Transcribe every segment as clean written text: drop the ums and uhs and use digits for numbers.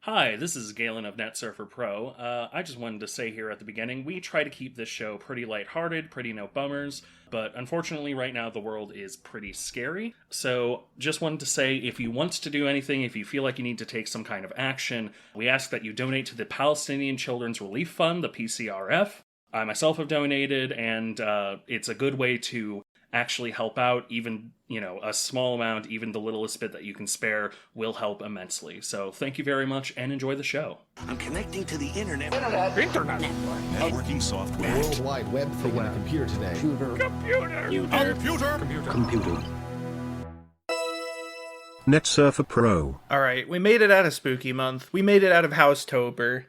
Hi, this is Galen of Netsurfer Pro. I just wanted to say here at the beginning, we try to keep this show pretty lighthearted, pretty no bummers, but unfortunately right now the world is pretty scary. So just wanted to say, if you want to do anything, if you feel like you need to take some kind of action, we ask that you donate to the Palestinian Children's Relief Fund, the PCRF. I myself have donated, and it's a good way to actually help out. Even, a small amount, even the littlest bit that you can spare will help immensely. So thank you very much and enjoy the show. I'm connecting to the internet. Internet. Networking software. The World Wide Web for a computer today. Computer. Netsurfer Pro. Alright, we made it out of Spooky Month. We made it out of Housetober.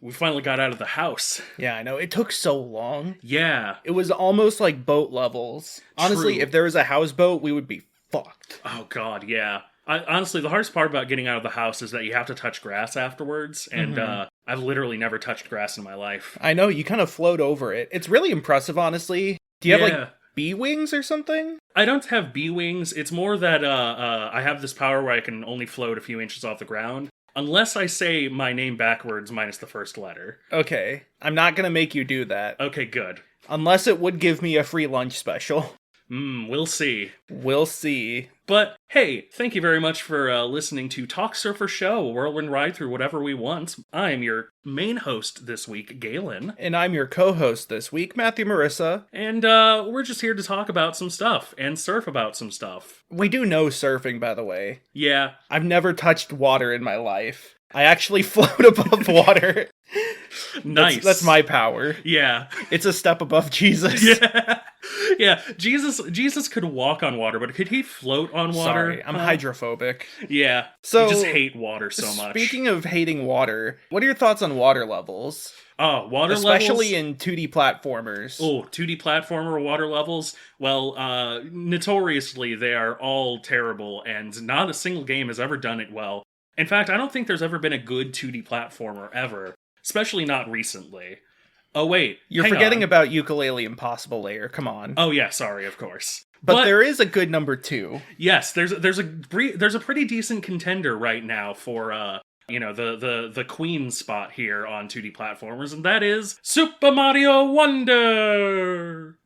We finally got out of the house. Yeah, I know. It took so long. Yeah. It was almost like boat levels. Honestly, True. if there was a houseboat, we would be fucked. Oh, God, yeah. Honestly, the hardest part about getting out of the house is that you have to touch grass afterwards, and I've literally never touched grass in my life. I know, you kind of float over it. It's really impressive, honestly. Do you have, bee wings or something? I don't have bee wings. It's more that I have this power where I can only float a few inches off the ground. Unless I say my name backwards minus the first letter. Okay, I'm not gonna make you do that. Okay, good. Unless it would give me a free lunch special. We'll see. We'll see. But, hey, thank you very much for listening to Talksurfer Show, a whirlwind ride through whatever we want. I'm your main host this week, Galen. And I'm your co-host this week, Matthew Marisa. And we're just here to talk about some stuff, and surf about some stuff. We do know surfing, by the way. Yeah. I've never touched water in my life. I actually float above water. Nice. That's my power. Yeah. It's a step above Jesus. Yeah. Yeah. Jesus could walk on water, but could he float on water? Sorry, I'm hydrophobic. Yeah. So, you just hate water so much. Speaking of hating water, what are your thoughts on water levels? Oh, water Especially levels? in 2D platformers. Oh, 2D platformer water levels? Well, notoriously, they are all terrible, and not a single game has ever done it well. In fact, I don't think there's ever been a good 2D platformer ever. Especially not recently. Oh, wait. You're forgetting about Ukulele Impossible Layer. Come on. Oh, yeah, sorry, of course. But there is a good number 2. Yes, there's a pretty decent contender right now for the queen spot here on 2D platformers, and that is Super Mario Wonder.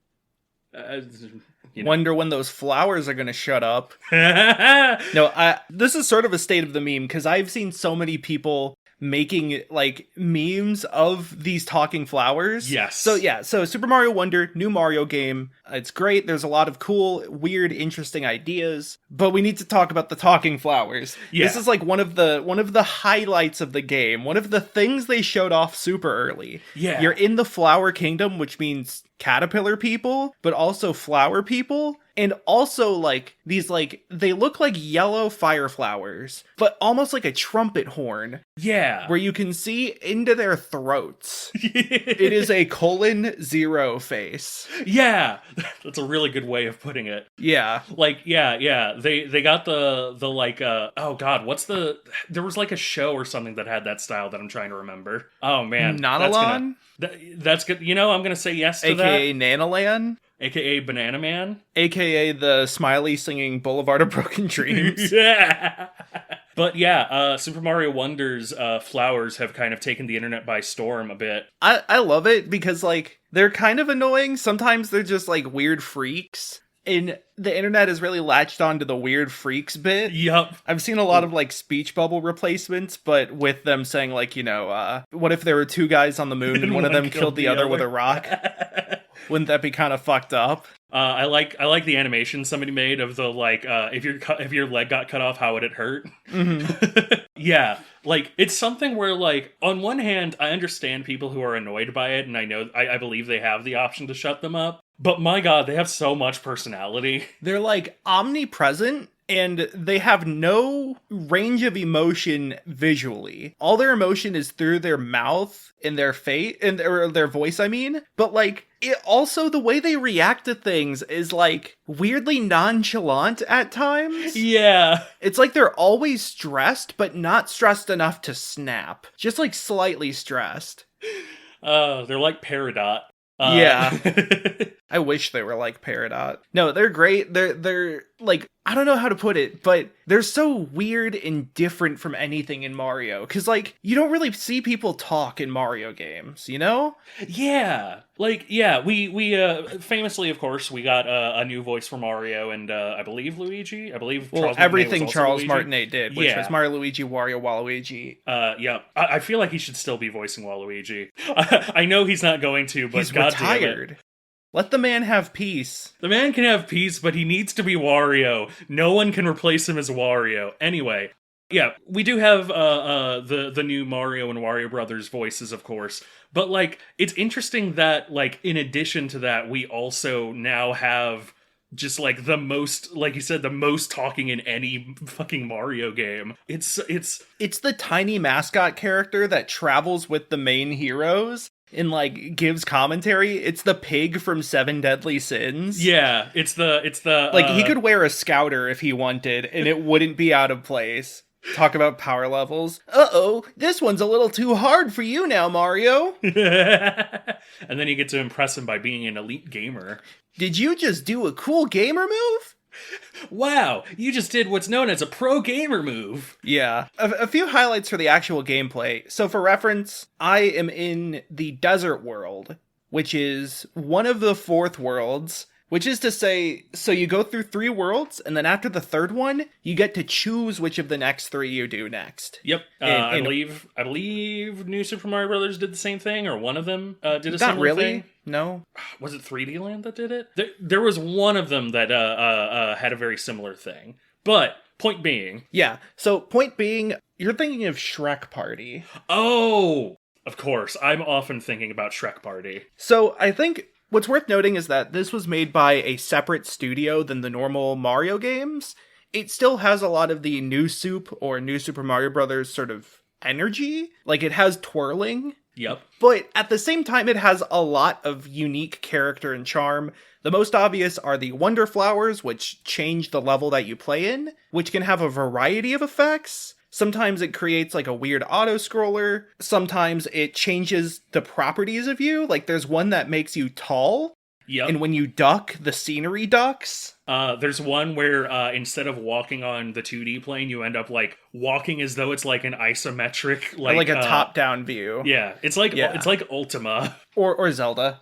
Wonder when those flowers are gonna shut up. This is sort of a state of the meme, because I've seen so many people making like memes of these talking flowers. Yes. So Super Mario Wonder, new Mario game. It's great. There's a lot of cool, weird, interesting ideas, but we need to talk about the talking flowers. Yeah. This is like one of the highlights of the game. One of the things they showed off super early. Yeah. You're in the Flower Kingdom, which means caterpillar people, but also flower people. And also, like, these, like, they look like yellow fire flowers, but almost like a trumpet horn. Yeah. Where you can see into their throats. It is a :0 face. Yeah. That's a really good way of putting it. Yeah. Like, yeah. They got the like, oh god, there was like a show or something that had that style that I'm trying to remember. Oh man. Nanalon? That's good. I'm gonna say yes to AKA that. Nanalan? AKA Banana Man. AKA the Smiley singing Boulevard of Broken Dreams. Yeah. But yeah, Super Mario Wonder's flowers have kind of taken the internet by storm a bit. I love it because, like, they're kind of annoying. Sometimes they're just, like, weird freaks. And the internet has really latched onto the weird freaks bit. Yup. I've seen a lot of, like, speech bubble replacements, but with them saying, like, what if there were 2 guys on the moon and one of them killed the other with a rock? Wouldn't that be kind of fucked up? I like the animation somebody made of the, like, if your leg got cut off, how would it hurt? Mm-hmm. Yeah, like, it's something where, like, on one hand, I understand people who are annoyed by it, and I believe they have the option to shut them up, but my god, they have so much personality. They're, like, omnipresent, and they have no range of emotion visually. All their emotion is through their mouth and their face, or their voice, I mean. But, like, it also, the way they react to things is, like, weirdly nonchalant at times. Yeah. It's like they're always stressed, but not stressed enough to snap. Just, like, slightly stressed. They're like Peridot. Yeah. I wish they were like Peridot. No, they're great. They're like, I don't know how to put it, but they're so weird and different from anything in Mario. Because, like, you don't really see people talk in Mario games, you know? Yeah. Like, yeah, we famously, of course, we got a new voice for Mario and I believe Luigi. I believe Charles everything Charles Luigi. Martinet did, which was Mario, Luigi, Wario, Waluigi. Yeah. I feel like he should still be voicing Waluigi. I know he's not going to, but he's God retired. Damn it. Let the man have peace. The man can have peace, but he needs to be Wario. No one can replace him as Wario. Anyway, yeah, we do have the new Mario and Wario Brothers voices, of course. But, like, it's interesting that, like, in addition to that, we also now have just, like, the most, like you said, the most talking in any fucking Mario game. It's the tiny mascot character that travels with the main heroes and, like, gives commentary. It's the pig from Seven Deadly Sins. Yeah, it's the like, he could wear a Scouter if he wanted, and it wouldn't be out of place. Talk about power levels. Uh-oh, this one's a little too hard for you now, Mario. And then you get to impress him by being an elite gamer. Did you just do a cool gamer move? Wow, you just did what's known as a pro gamer move. Yeah. A few highlights for the actual gameplay. So for reference, I am in the desert world, which is one of the 4th worlds, which is to say, so you go through 3 worlds, and then after the 3rd one, you get to choose which of the next 3 you do next. Yep. I believe New Super Mario Brothers did the same thing, or one of them did a similar thing. No. Was it 3D Land that did it? There was one of them that had a very similar thing. But, point being... Yeah, so point being, you're thinking of Shrek Party. Oh! Of course, I'm often thinking about Shrek Party. So, I think what's worth noting is that this was made by a separate studio than the normal Mario games. It still has a lot of the New Soup or New Super Mario Brothers sort of energy. Like, it has twirling. Yep. But at the same time, it has a lot of unique character and charm. The most obvious are the Wonder Flowers, which change the level that you play in, which can have a variety of effects. Sometimes it creates like a weird auto-scroller. Sometimes it changes the properties of you. Like there's one that makes you tall. Yep. And when you duck, the scenery ducks. There's one where instead of walking on the 2D plane, you end up like walking as though it's like an isometric, like a top-down view. Yeah, it's like Ultima or Zelda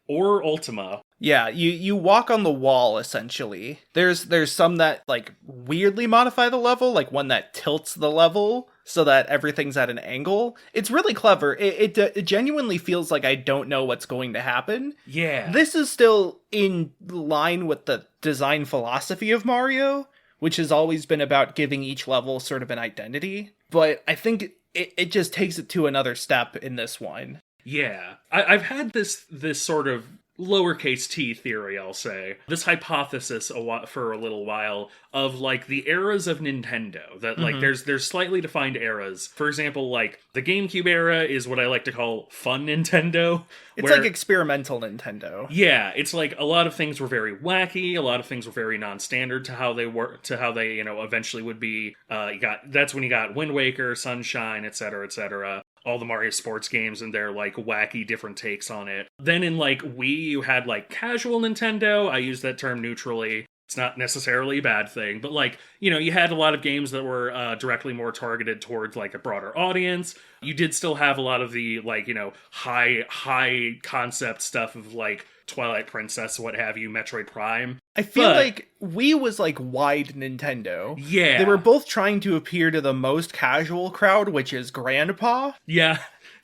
or Ultima. Yeah, you walk on the wall essentially. There's some that like weirdly modify the level, like one that tilts the level so that everything's at an angle. It's really clever. It genuinely feels like I don't know what's going to happen. Yeah. This is still in line with the design philosophy of Mario, which has always been about giving each level sort of an identity. But I think it just takes it to another step in this one. Yeah. I've had this sort of lowercase t theory, I'll say. This hypothesis for a little while of like the eras of Nintendo. That like there's slightly defined eras. For example, like the GameCube era is what I like to call fun Nintendo. It's like experimental Nintendo. Yeah, it's like a lot of things were very wacky, a lot of things were very non-standard to how they eventually would be. That's when you got Wind Waker, Sunshine, etc., etc. All the Mario sports games and their like wacky different takes on it. Then in like Wii, you had like casual Nintendo. I use that term neutrally. It's not necessarily a bad thing, but like, you had a lot of games that were directly more targeted towards like a broader audience. You did still have a lot of the like, high concept stuff of like Twilight Princess, what have you, Metroid Prime. I feel like Wii was like wide Nintendo. Yeah. They were both trying to appear to the most casual crowd, which is Grandpa. Yeah.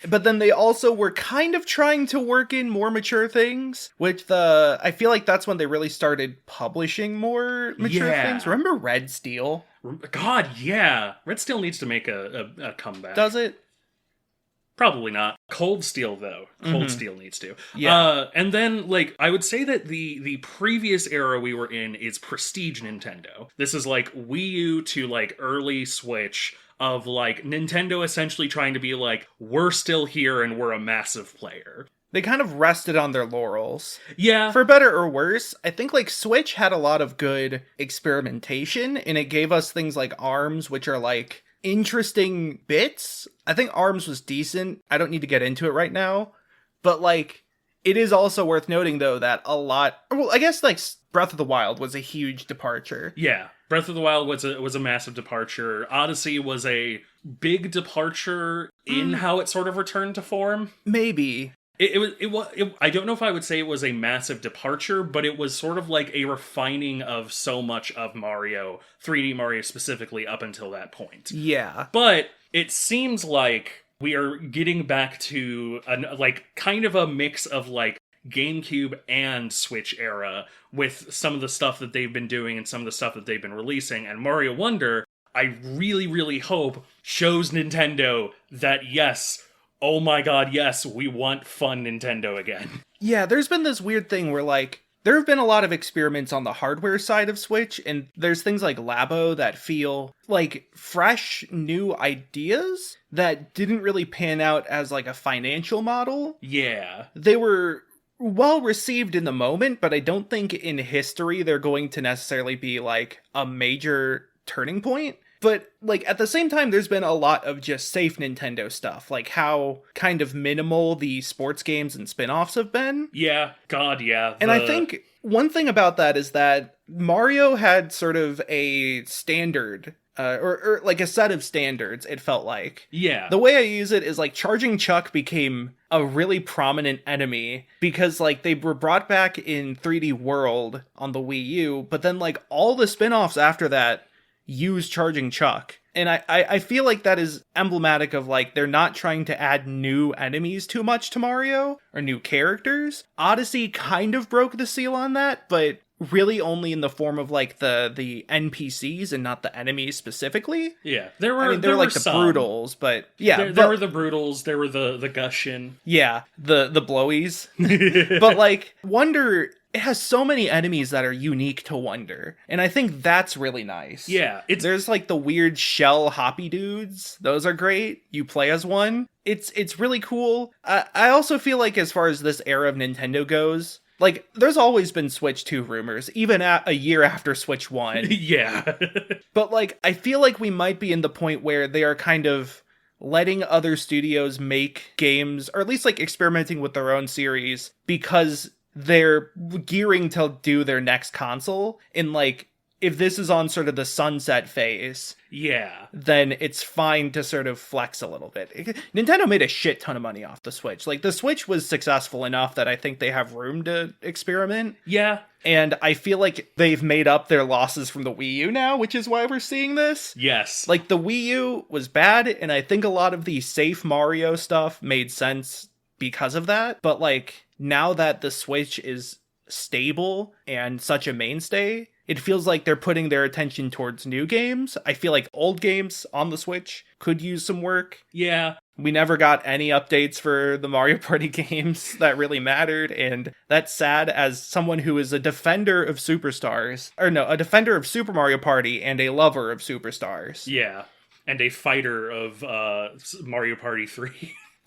But then they also were kind of trying to work in more mature things, which I feel like that's when they really started publishing more mature things. Remember Red Steel? God, yeah. Red Steel needs to make a comeback. Does it? Probably not. Cold Steel, though. Cold Steel needs to. Yeah. And then, like, I would say that the previous era we were in is prestige Nintendo. This is, like, Wii U to, like, early Switch of, like, Nintendo essentially trying to be like, we're still here and we're a massive player. They kind of rested on their laurels. Yeah. For better or worse, I think, like, Switch had a lot of good experimentation, and it gave us things like ARMS, which are, like, interesting bits. I think ARMS was decent. I don't need to get into it right now. But, like, It is also worth noting, though, that I guess, like, Breath of the Wild was a huge departure. Yeah. Breath of the Wild was a massive departure. Odyssey was a big departure in how it sort of returned to form. Maybe. I don't know if I would say it was a massive departure, but it was sort of like a refining of so much of Mario, 3D Mario specifically, up until that point. Yeah. But it seems like we are getting back to kind of a mix of like GameCube and Switch era with some of the stuff that they've been doing and some of the stuff that they've been releasing. And Mario Wonder, I really, really hope shows Nintendo that yes, oh my god, yes, we want fun Nintendo again. Yeah, there's been this weird thing where, like, there have been a lot of experiments on the hardware side of Switch, and there's things like Labo that feel like fresh, new ideas that didn't really pan out as, like, a financial model. Yeah. They were well received in the moment, but I don't think in history they're going to necessarily be, like, a major turning point. But, like, at the same time, there's been a lot of just safe Nintendo stuff, like how kind of minimal the sports games and spin-offs have been. Yeah, god, yeah. And I think one thing about that is that Mario had sort of a standard, or like a set of standards, it felt like. Yeah. The way I use it is, like, Charging Chuck became a really prominent enemy because, like, they were brought back in 3D World on the Wii U, but then, like, all the spin-offs after that use Charging Chuck. And I feel like that is emblematic of, like, they're not trying to add new enemies too much to Mario, or new characters. Odyssey kind of broke the seal on that, but really only in the form of, like, the NPCs and not the enemies specifically. Yeah. There were like the some. Brutals, but yeah. There were the Brutals, there were the Gushin. Yeah, the Blowies. But, like, Wonder, it has so many enemies that are unique to Wonder, and I think that's really nice. Yeah, there's like the weird shell hoppy dudes; those are great. You play as one. It's really cool. I also feel like, as far as this era of Nintendo goes, like, there's always been Switch 2 rumors, even a year after Switch 1. Yeah, but, like, I feel like we might be in the point where they are kind of letting other studios make games, or at least, like, experimenting with their own series, because they're gearing to do their next console. And, like, if this is on sort of the sunset phase, yeah, then it's fine to sort of flex a little bit. Nintendo made a shit ton of money off the Switch. Like, the Switch was successful enough that I think they have room to experiment. Yeah. And I feel like they've made up their losses from the Wii U now, which is why we're seeing this. Yes. Like, the Wii U was bad, and I think a lot of the safe Mario stuff made sense because of that. But, like, now that the Switch is stable and such a mainstay, it feels like they're putting their attention towards new games. I feel like old games on the Switch could use some work. Yeah. We never got any updates for the Mario Party games that really mattered, and that's sad as someone who is a defender of Superstars. Or no, a defender of Super Mario Party and a lover of Superstars. Yeah. And a fighter of Mario Party 3.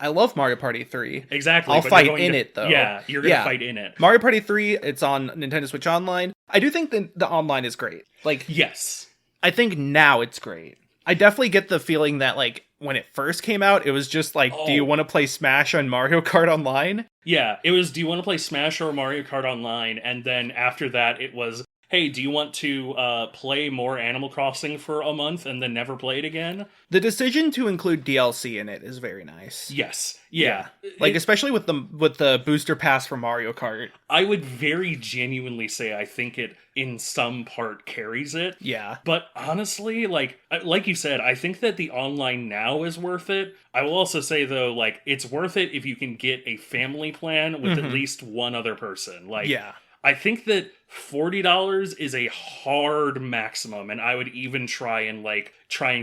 I love Mario Party 3. Exactly. I'll fight in it, though. Yeah, you're going to fight in it. Mario Party 3, it's on Nintendo Switch Online. I do think that the online is great. Like, yes. I think now it's great. I definitely get the feeling that, like, when it first came out, it was just like, do you want to play Smash on Mario Kart Online? Yeah, it was, do you want to play Smash or Mario Kart Online? And then after that, it was, hey, do you want to play more Animal Crossing for a month and then never play it again? The decision to include DLC in it is very nice. Yes. Yeah. Like, especially with the booster pass for Mario Kart. I would very genuinely say I think it, in some part, carries it. Yeah. But honestly, like you said, I think that the online now is worth it. I will also say, though, like, it's worth it if you can get a family plan with at least one other person. Like, yeah. I think that $40 is a hard maximum, and I would even try and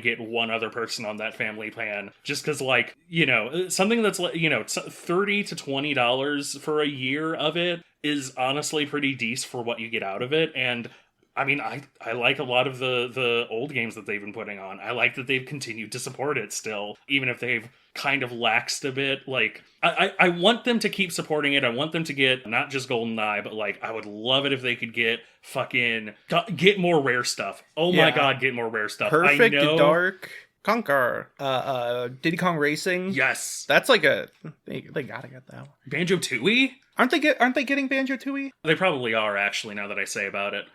get one other person on that family plan, just because, like, you know, something that's, you know, $30 to $20 for a year of it is honestly pretty decent for what you get out of it. And I mean, I like a lot of the old games that they've been putting on. I like that they've continued to support it still, even if they've kind of laxed a bit. Like, I want them to keep supporting it. I want them to get not just GoldenEye, but, like, I would love it if they could get get more rare stuff. Oh my god, get more rare stuff. Perfect Dark, Conquer, Diddy Kong Racing. Yes. That's like they gotta get that one. Banjo-Tooie? Aren't they getting Banjo-Tooie? They probably are, actually, now that I say about it.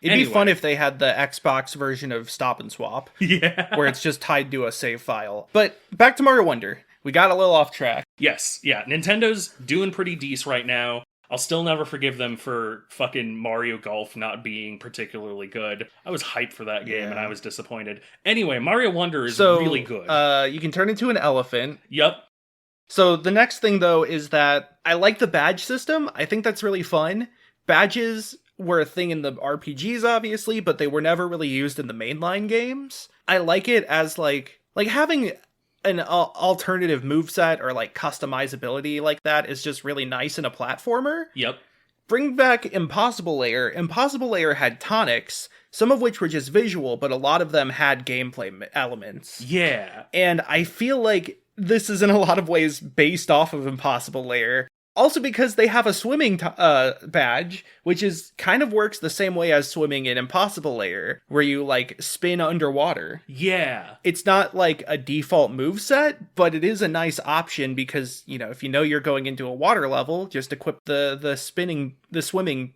It'd be fun if they had the Xbox version of Stop and Swap. Yeah. Where it's just tied to a save file. But back to Mario Wonder. We got a little off track. Yes, yeah. Nintendo doing pretty decent right now. I'll still never forgive them for fucking Mario Golf not being particularly good. I was hyped for that game, and I was disappointed. Anyway, Mario Wonder is really good. You can turn into an elephant. Yep. So the next thing, though, is that I like the badge system. I think that's really fun. Badges were a thing in the RPGs, obviously, but they were never really used in the mainline games. I like it as, like having an alternative moveset or like customizability like that is just really nice in a platformer. Yep. Bring back Impossible Layer. Impossible Layer had tonics, some of which were just visual, but a lot of them had gameplay elements. Yeah. And I feel like this is in a lot of ways based off of Impossible Layer. Also because they have a swimming badge, which is kind of works the same way as swimming in Impossible Layer, where you like spin underwater. Yeah. It's not like a default moveset, but it is a nice option because, you know, if you know you're going into a water level, just equip the spinning swimming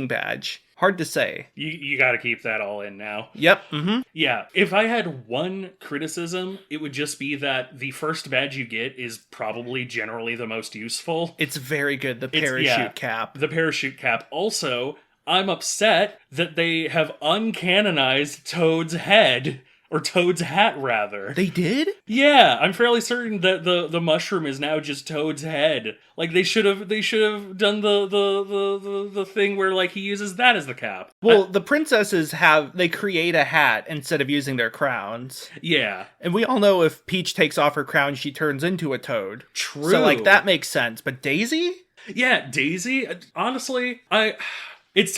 badge. Hard to say. You gotta keep that all in now. Yep. Mm-hmm. Yeah. If I had one criticism, it would just be that the first badge you get is probably generally the most useful. It's very good, the parachute cap. The parachute cap. Also, I'm upset that they have uncanonized Toad's head. Or Toad's hat, rather. They did? Yeah, I'm fairly certain that the mushroom is now just Toad's head. Like they should have done the thing where like he uses that as the cap. Well, the princesses they create a hat instead of using their crowns. Yeah. And we all know if Peach takes off her crown, she turns into a toad. True. So like that makes sense. But Daisy? Yeah, Daisy, honestly, It's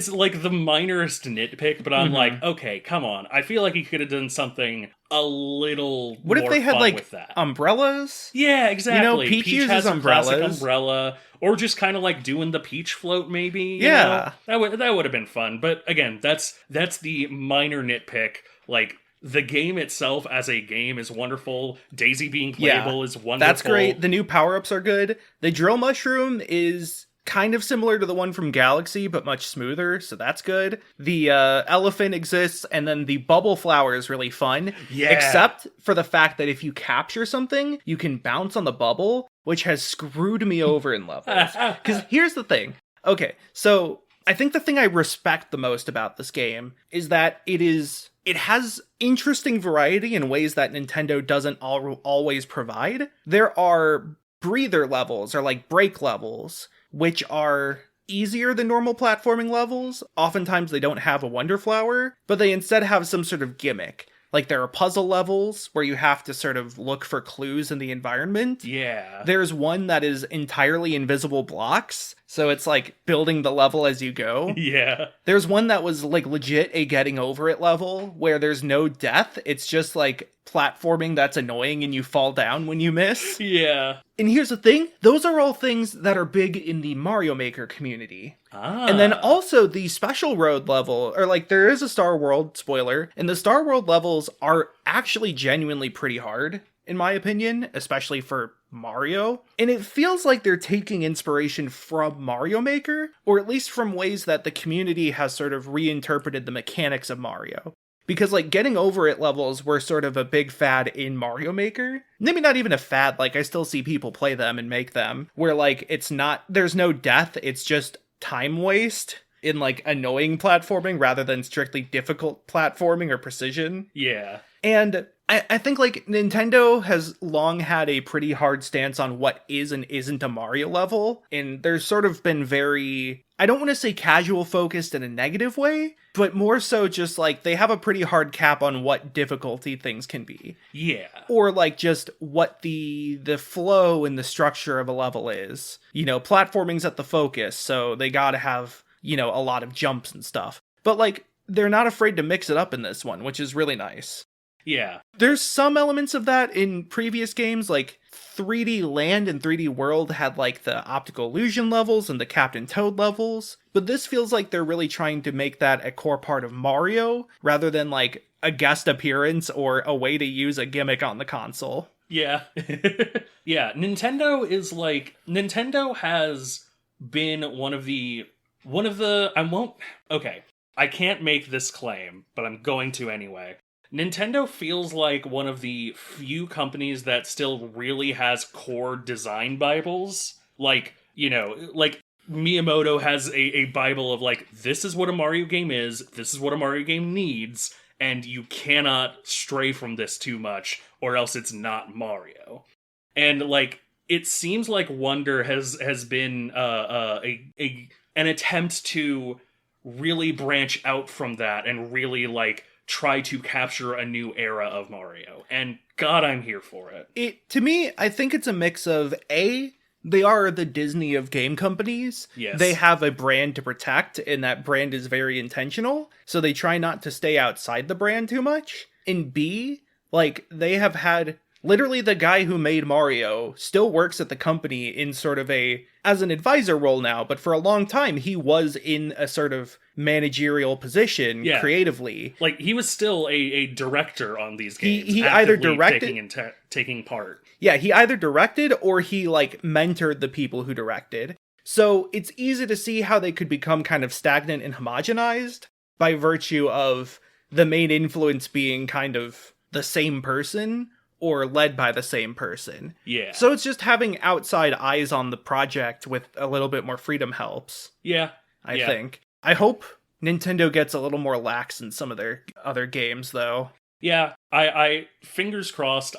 like the minorest nitpick, but I'm like, okay, come on. I feel like he could have done something a little what more if they had fun like with that. Umbrellas? Yeah, exactly. You know, Peach uses has a umbrellas. classic umbrella, or just kind of like doing the Peach float, maybe. You Yeah, know? That would have been fun. But again, that's the minor nitpick. Like the game itself as a game is wonderful. Daisy being playable is wonderful. That's great. The new power-ups are good. The drill mushroom is kind of similar to the one from Galaxy, but much smoother, so that's good. The elephant exists, and then the bubble flower is really fun. Yeah. Except for the fact that if you capture something, you can bounce on the bubble, which has screwed me over in levels. Because here's the thing. Okay, so I think the thing I respect the most about this game is that it has interesting variety in ways that Nintendo doesn't always provide. There are breather levels, or like break levels, which are easier than normal platforming levels. Oftentimes they don't have a Wonder Flower, but they instead have some sort of gimmick. Like there are puzzle levels where you have to sort of look for clues in the environment. Yeah. There's one that is entirely invisible blocks, so it's like building the level as you go. Yeah. There's one that was like legit a getting over it level where there's no death. It's just like platforming that's annoying and you fall down when you miss. Yeah. And here's the thing, those are all things that are big in the Mario Maker community. And then also the special road level, or like there is a Star World spoiler, and the Star World levels are actually genuinely pretty hard, in my opinion, especially for Mario. And it feels like they're taking inspiration from Mario Maker, or at least from ways that the community has sort of reinterpreted the mechanics of Mario. Because, like, getting over it levels were sort of a big fad in Mario Maker. Maybe not even a fad, like, I still see people play them and make them. Where, like, there's no death, it's just time waste in, like, annoying platforming rather than strictly difficult platforming or precision. Yeah. And I think, like, Nintendo has long had a pretty hard stance on what is and isn't a Mario level. And there's sort of been very, I don't want to say casual focused in a negative way, but more so just, like, they have a pretty hard cap on what difficulty things can be. Yeah. Or, like, just what the flow and the structure of a level is. You know, platforming's at the focus, so they gotta have, you know, a lot of jumps and stuff. But, like, they're not afraid to mix it up in this one, which is really nice. Yeah. There's some elements of that in previous games, like 3D Land and 3D World had like the optical illusion levels and the Captain Toad levels, but this feels like they're really trying to make that a core part of Mario rather than like a guest appearance or a way to use a gimmick on the console. Yeah. Yeah, Nintendo has been okay, I can't make this claim, but I'm going to anyway. Nintendo feels like one of the few companies that still really has core design bibles. Like, like Miyamoto has a bible of like, this is what a Mario game is, this is what a Mario game needs, and you cannot stray from this too much, or else it's not Mario. And like, it seems like Wonder has been an attempt to really branch out from that and really like try to capture a new era of Mario. And God, I'm here for it. To me, I think it's a mix of they are the Disney of game companies. Yes. They have a brand to protect, and that brand is very intentional. So they try not to stay outside the brand too much. And B, like, they have had literally the guy who made Mario still works at the company in sort of as an advisor role now, but for a long time he was in a sort of managerial position creatively. Like, he was still a director on these games. He either directed taking part. Yeah, he either directed or he like mentored the people who directed. So it's easy to see how they could become kind of stagnant and homogenized by virtue of the main influence being kind of the same person or led by the same person. Yeah. So it's just having outside eyes on the project with a little bit more freedom helps. Yeah. I think. I hope Nintendo gets a little more lax in some of their other games, though. Yeah, I fingers crossed.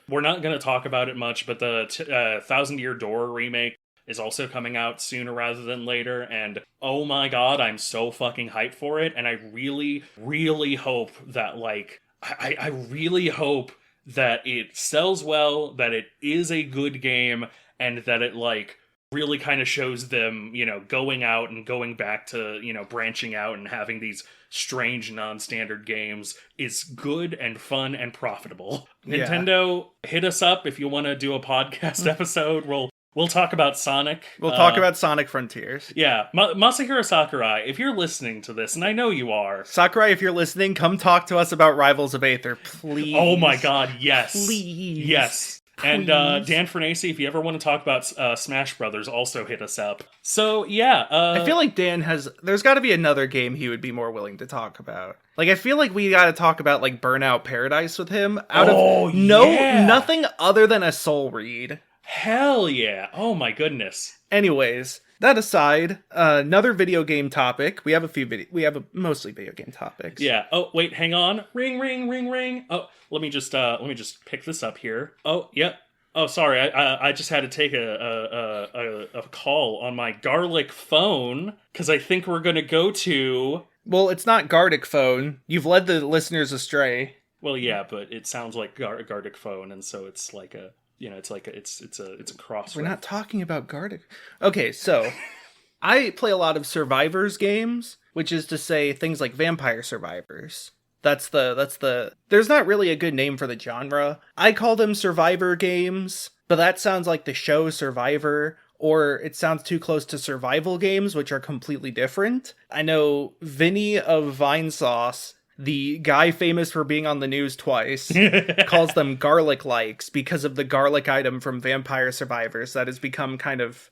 We're not going to talk about it much, but the Thousand Year Door remake is also coming out sooner rather than later, and oh my god, I'm so fucking hyped for it, and I really, really hope that, like, I really hope that it sells well, that it is a good game, and that it, like, really kind of shows them, going out and going back to, branching out and having these strange non-standard games is good and fun and profitable. Yeah. Nintendo, hit us up if you want to do a podcast episode. We'll talk about Sonic. We'll talk about Sonic Frontiers. Yeah. Masahiro Sakurai, if you're listening to this, and I know you are. Sakurai, if you're listening, come talk to us about Rivals of Aether, please. Oh my god, yes. Please. Yes. And Dan Fernacey, if you ever want to talk about Smash Brothers, also hit us up. So, yeah. I feel like Dan there's got to be another game he would be more willing to talk about. Like, I feel like we got to talk about, like, Burnout Paradise with him. Nothing other than a soul read. Hell yeah. Oh my goodness. Anyways, that aside, another video game topic. We have mostly video game topics. Yeah. Oh, wait, hang on. Ring, ring, ring, ring. Oh, let me just pick this up here. Oh, yep. Oh, sorry. I just had to take a call on my garlic phone because I think we're going to go to... Well, it's not Gardic phone. You've led the listeners astray. Well, yeah, but it sounds like Gardic phone, and so it's like a... it's a cross. We're not talking about Gardic. Okay, so I play a lot of Survivors games, which is to say things like Vampire Survivors. That's the there's not really a good name for the genre. I call them Survivor games, but that sounds like the show Survivor, or it sounds too close to survival games, which are completely different. I know Vinny of Vinesauce, the guy famous for being on the news twice, calls them garlic likes because of the garlic item from Vampire Survivors that has become kind of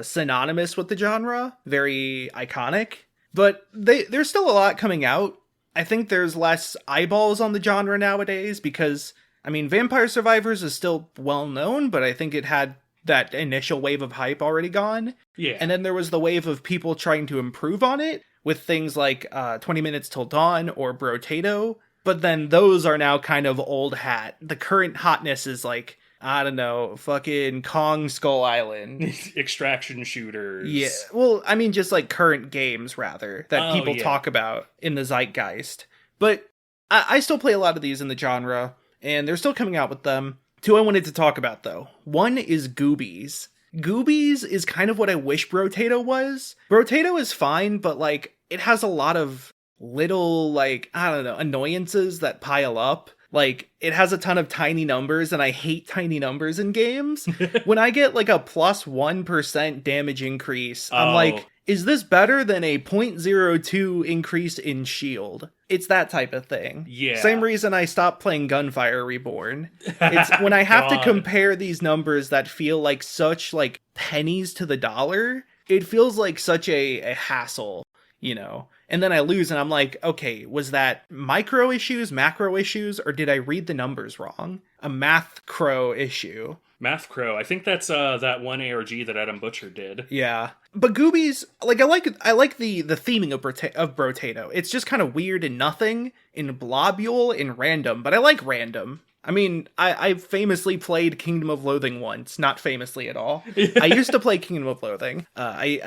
synonymous with the genre. Very iconic. But there's still a lot coming out. I think there's less eyeballs on the genre nowadays because, I mean, Vampire Survivors is still well known, but I think it had that initial wave of hype already gone. Yeah. And then there was the wave of people trying to improve on it with things like 20 Minutes Till Dawn or Brotato. But then those are now kind of old hat. The current hotness is like, I don't know, fucking Kong Skull Island. Extraction shooters. Yeah, well, I mean, just like current games, rather, that people talk about in the zeitgeist. But I still play a lot of these in the genre, and they're still coming out with them. Two I wanted to talk about, though. One is Goobies. Goobies is kind of what I wish Brotato was. Brotato is fine, but, like, it has a lot of little, like, I don't know, annoyances that pile up. Like, it has a ton of tiny numbers, and I hate tiny numbers in games. When I get, like, a plus 1% damage increase, I'm like, is this better than a .02 increase in shield? It's that type of thing. Yeah. Same reason I stopped playing Gunfire Reborn. It's when I have to compare these numbers that feel like such like pennies to the dollar, it feels like such a hassle, you know? And then I lose and I'm like, okay, was that micro issues, macro issues, or did I read the numbers wrong? A math crow issue. Math Crow. I think that's that one ARG that Adam Butcher did. Yeah. But Goobies, like I like the theming of Brotato. It's just kind of weird and nothing, and blobule and random, but I like random. I mean, I famously played Kingdom of Loathing once. Not famously at all. I used to play Kingdom of Loathing. I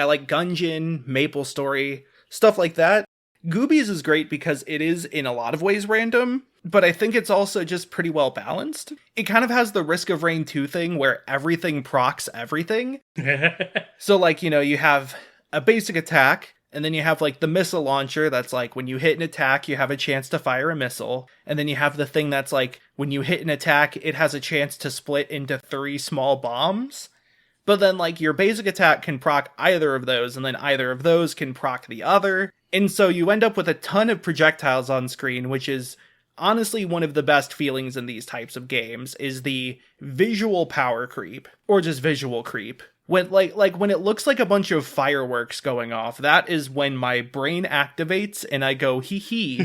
like Gungeon, Maple Story, stuff like that. Goobies is great because it is in a lot of ways random, but I think it's also just pretty well balanced. It kind of has the Risk of Rain 2 thing where everything procs everything. So like, you know, you have a basic attack, and then you have like the missile launcher that's like when you hit an attack, you have a chance to fire a missile. And then you have the thing that's like when you hit an attack, it has a chance to split into 3 small bombs. But then like your basic attack can proc either of those, and then either of those can proc the other. And so you end up with a ton of projectiles on screen, which is honestly one of the best feelings in these types of games, is the visual power creep, or just visual creep. When like when it looks like a bunch of fireworks going off, that is when my brain activates and I go hee hee.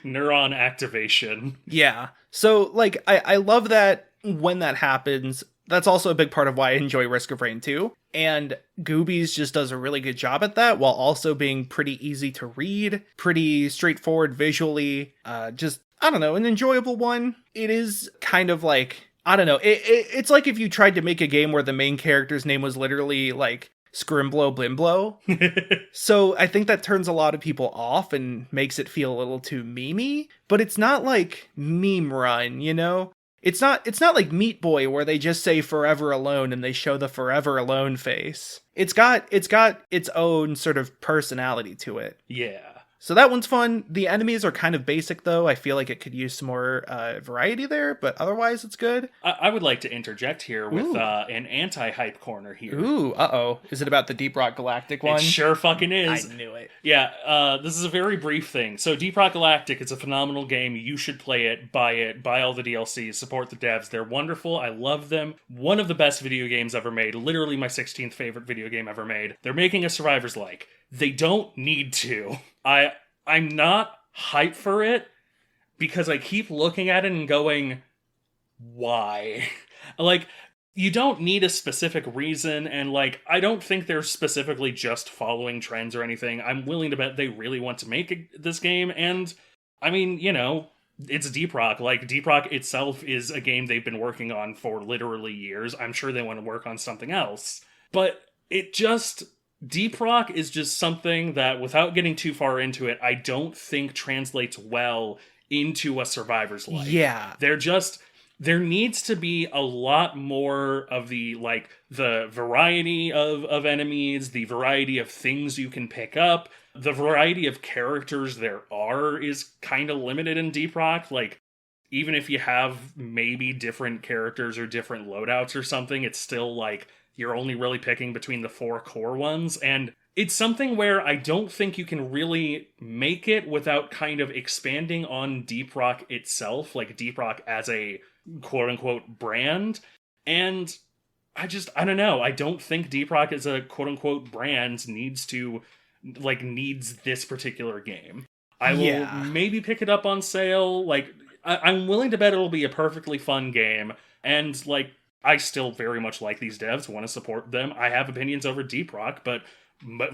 Neuron activation. Yeah. So like I love that when that happens. That's also a big part of why I enjoy Risk of Rain 2. And Goobies just does a really good job at that, while also being pretty easy to read, pretty straightforward visually, just, I don't know, an enjoyable one. It is kind of like, I don't know, it's like if you tried to make a game where the main character's name was literally like Scrimblow Blimblow. So I think that turns a lot of people off and makes it feel a little too memey, but it's not like Meme Run, you know? It's not like Meat Boy where they just say Forever Alone and they show the Forever Alone face. It's got its own sort of personality to it. Yeah. So that one's fun. The enemies are kind of basic, though. I feel like it could use some more variety there, but otherwise it's good. I would like to interject here with an anti-hype corner here. Ooh, uh-oh. Is it about the Deep Rock Galactic one? It sure fucking is. I knew it. Yeah, this is a very brief thing. So Deep Rock Galactic is a phenomenal game. You should play it, buy all the DLCs, support the devs. They're wonderful. I love them. One of the best video games ever made. Literally my 16th favorite video game ever made. They're making a Survivors-like. They don't need to. I'm not hyped for it because I keep looking at it and going, why? Like, you don't need a specific reason, and like, I don't think they're specifically just following trends or anything. I'm willing to bet they really want to make this game, and I mean, you know, it's Deep Rock. Like, Deep Rock itself is a game they've been working on for literally years. I'm sure they want to work on something else. But it just... Deep Rock is just something that, without getting too far into it, I don't think translates well into a Survivor's life. Yeah. There needs to be a lot more of the variety of enemies, the variety of things you can pick up, the variety of characters there are is kind of limited in Deep Rock. Like, even if you have maybe different characters or different loadouts or something, it's still like, you're only really picking between the 4 core ones, and it's something where I don't think you can really make it without kind of expanding on Deep Rock itself, like Deep Rock as a quote-unquote brand, and I don't know, I don't think Deep Rock as a quote-unquote brand needs this particular game. I will maybe pick it up on sale, like, I'm willing to bet it'll be a perfectly fun game, and like, I still very much like these devs, want to support them. I have opinions over Deep Rock, but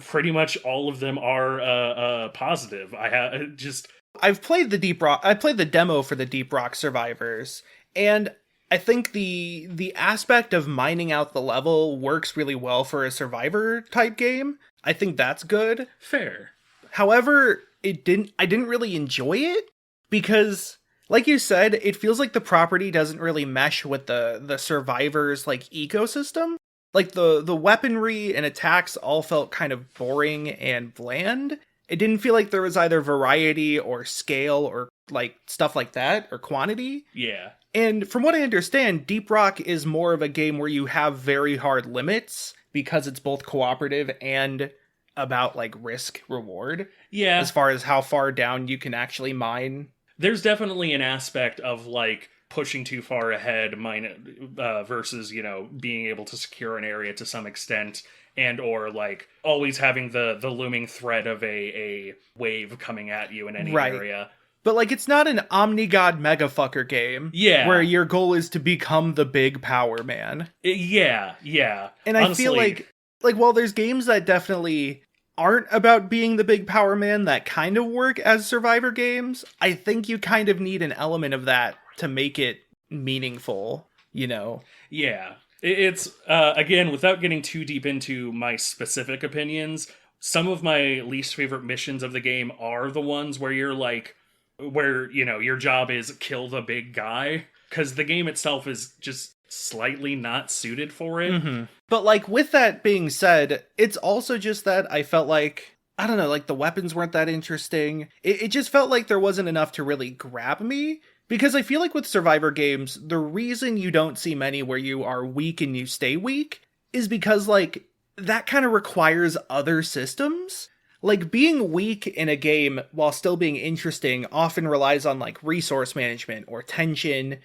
pretty much all of them are positive. I've played the Deep Rock. I played the demo for the Deep Rock Survivors, and I think the aspect of mining out the level works really well for a Survivor type game. I think that's good. Fair. However, I didn't really enjoy it because, like you said, it feels like the property doesn't really mesh with the Survivors like ecosystem. Like the weaponry and attacks all felt kind of boring and bland. It didn't feel like there was either variety or scale or like stuff like that or quantity. Yeah. And from what I understand, Deep Rock is more of a game where you have very hard limits because it's both cooperative and about like risk reward. Yeah. As far as how far down you can actually mine. There's definitely an aspect of like pushing too far ahead versus, being able to secure an area to some extent, and or like always having the looming threat of a wave coming at you in any area. But like it's not an Omnigod megafucker game. Yeah. Where your goal is to become the big power man. Yeah. And I feel like while there's games that definitely aren't about being the big power man that kind of work as survivor games, I think you kind of need an element of that to make it meaningful, Yeah. It's, again, without getting too deep into my specific opinions, some of my least favorite missions of the game are the ones where you're like, your job is kill the big guy, because the game itself is just slightly not suited for it. Mm-hmm. But like with that being said, it's also just that I felt like, I don't know, like the weapons weren't that interesting. It just felt like there wasn't enough to really grab me, because I feel like with survivor games, the reason you don't see many where you are weak and you stay weak is because like that kind of requires other systems. Like being weak in a game while still being interesting often relies on like resource management or tension.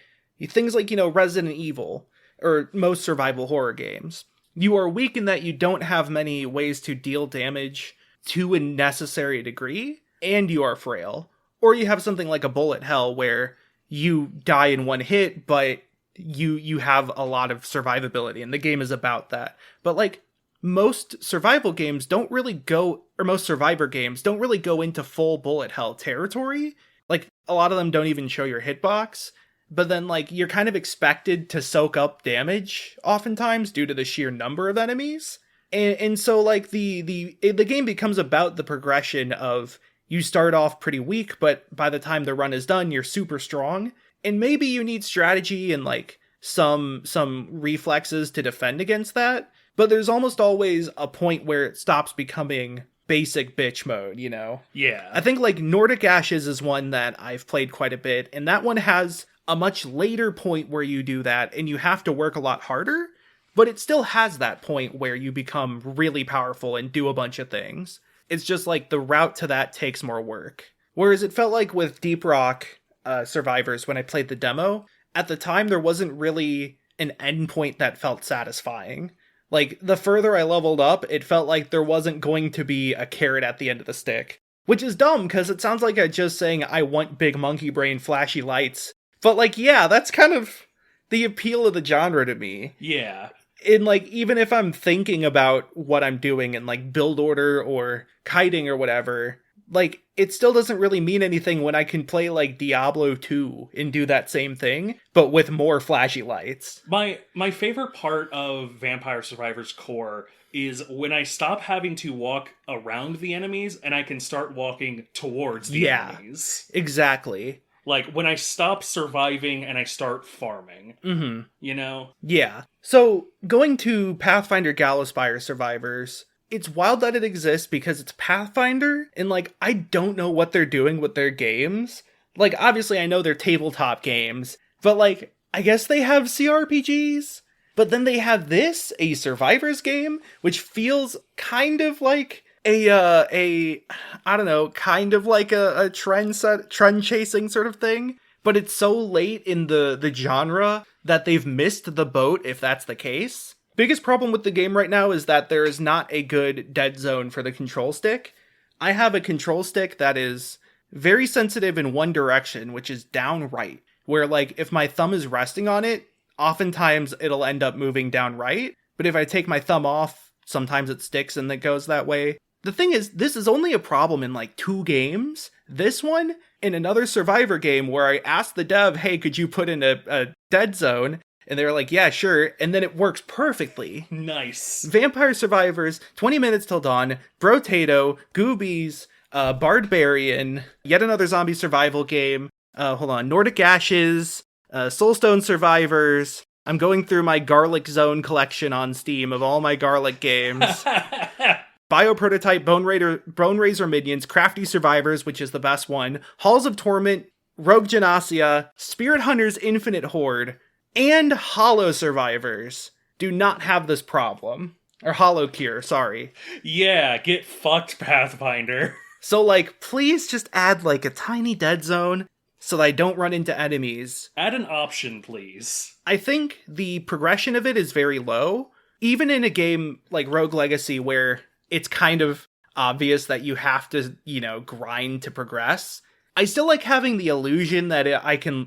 Things like, Resident Evil, or most survival horror games. You are weak in that you don't have many ways to deal damage to a necessary degree, and you are frail. Or you have something like a bullet hell where you die in one hit, but you have a lot of survivability, and the game is about that. But like, most survival games don't really go, or most survivor games don't really go into full bullet hell territory. Like, a lot of them don't even show your hitbox. But then, like, you're kind of expected to soak up damage, oftentimes, due to the sheer number of enemies. And so, like, the game becomes about the progression of, you start off pretty weak, but by the time the run is done, you're super strong. And maybe you need strategy and, like, some reflexes to defend against that. But there's almost always a point where it stops becoming basic bitch mode, Yeah. I think, like, Nordic Ashes is one that I've played quite a bit, and that one has a much later point where you do that, and you have to work a lot harder, but it still has that point where you become really powerful and do a bunch of things. It's just like the route to that takes more work. Whereas it felt like with Deep Rock Survivors, when I played the demo, at the time there wasn't really an endpoint that felt satisfying. Like, the further I leveled up, it felt like there wasn't going to be a carrot at the end of the stick. Which is dumb, because it sounds like I'm just saying I want big monkey brain flashy lights. But, like, yeah, that's kind of the appeal of the genre to me. Yeah. And, like, even if I'm thinking about what I'm doing in, like, build order or kiting or whatever, like, it still doesn't really mean anything when I can play, like, Diablo 2 and do that same thing, but with more flashy lights. My favorite part of Vampire Survivors core is when I stop having to walk around the enemies and I can start walking towards the enemies. Exactly. Like, when I stop surviving and I start farming. Mm-hmm. Yeah. So, going to Pathfinder Gallowspire Survivors, it's wild that it exists because it's Pathfinder, and, like, I don't know what they're doing with their games. Like, obviously I know they're tabletop games, but, like, I guess they have CRPGs? But then they have this, a Survivors game, which feels kind of like a trend chasing sort of thing, but it's so late in the genre that they've missed the boat if that's the case. Biggest problem with the game right now is that there is not a good dead zone for the control stick. I have a control stick that is very sensitive in one direction, which is down right, where, like, if my thumb is resting on it, oftentimes it'll end up moving down right, but if I take my thumb off, sometimes it sticks and it goes that way. The thing is, this is only a problem in, like, 2 games. This one, and another Survivor game where I asked the dev, hey, could you put in a dead zone? And they were like, yeah, sure. And then it works perfectly. Nice. Vampire Survivors, 20 Minutes Till Dawn, Brotato, Goobies, Barbarian, yet another zombie survival game. Nordic Ashes, Soulstone Survivors. I'm going through my Garlic Zone collection on Steam of all my Garlic games. Bioprototype, Bone Razor Minions, Crafty Survivors, which is the best one, Halls of Torment, Rogue Genasi, Spirit Hunters Infinite Horde, and Hollow Survivors do not have this problem. Or Hollow Cure, sorry. Yeah, get fucked, Pathfinder. So, like, please just add, like, a tiny dead zone so that I don't run into enemies. Add an option, please. I think the progression of it is very low. Even in a game like Rogue Legacy, where it's kind of obvious that you have to, grind to progress, I still like having the illusion that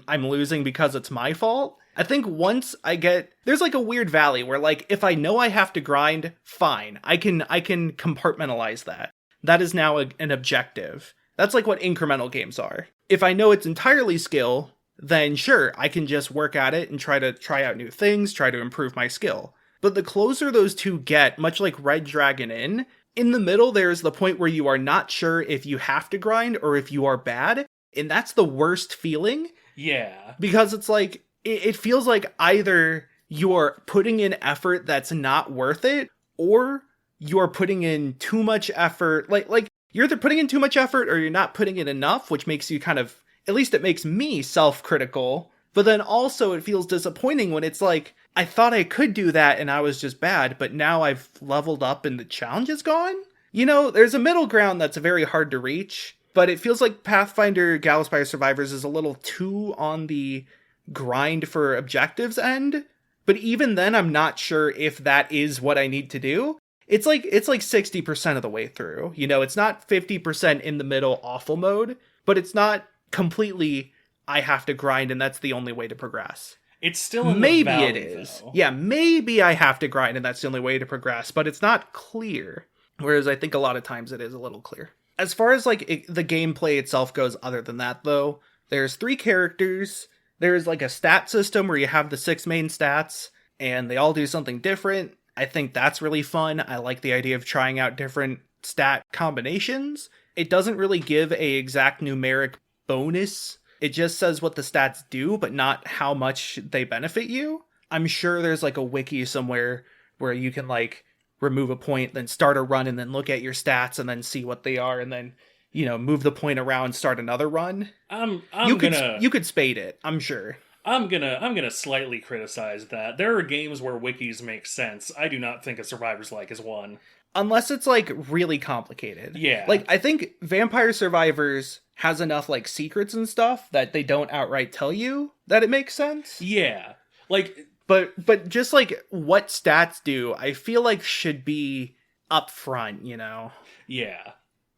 I'm losing because it's my fault. I think once there's like a weird valley where, like, if I know I have to grind, fine. I can compartmentalize that. That is now an objective. That's like what incremental games are. If I know it's entirely skill, then sure, I can just work at it and try out new things, try to improve my skill. But the closer those two get, much like Red Dragon in the middle there's the point where you are not sure if you have to grind or if you are bad, and that's the worst feeling. Yeah. Because it's like, it feels like either you're putting in effort that's not worth it, or you're putting in too much effort. Like you're either putting in too much effort or you're not putting in enough, which makes you kind of, at least it makes me self-critical. But then also it feels disappointing when it's like, I thought I could do that and I was just bad, but now I've leveled up and the challenge is gone? There's a middle ground that's very hard to reach, but it feels like Pathfinder Gallowspire Survivors is a little too on the grind for objectives end. But even then, I'm not sure if that is what I need to do. It's like 60% of the way through. It's not 50% in the middle awful mode, but it's not completely I have to grind and that's the only way to progress. It's still in maybe the valley, it is. though. Yeah, maybe I have to grind and that's the only way to progress, but it's not clear. Whereas I think a lot of times it is a little clear. As far as like the gameplay itself goes, other than that though, there's 3 characters. There's like a stat system where you have the 6 main stats and they all do something different. I think that's really fun. I like the idea of trying out different stat combinations. It doesn't really give a exact numeric bonus. It just says what the stats do, but not how much they benefit you. I'm sure there's like a wiki somewhere where you can like remove a point, then start a run, and then look at your stats and then see what they are, and then move the point around, start another run. You could spade it, I'm sure. I'm gonna slightly criticize that. There are games where wikis make sense. I do not think a Survivor's Like is one. Unless it's like really complicated. Yeah. Like I think Vampire Survivors has enough like secrets and stuff that they don't outright tell you that it makes sense. Yeah. Like but just like what stats do, I feel like should be up front, Yeah.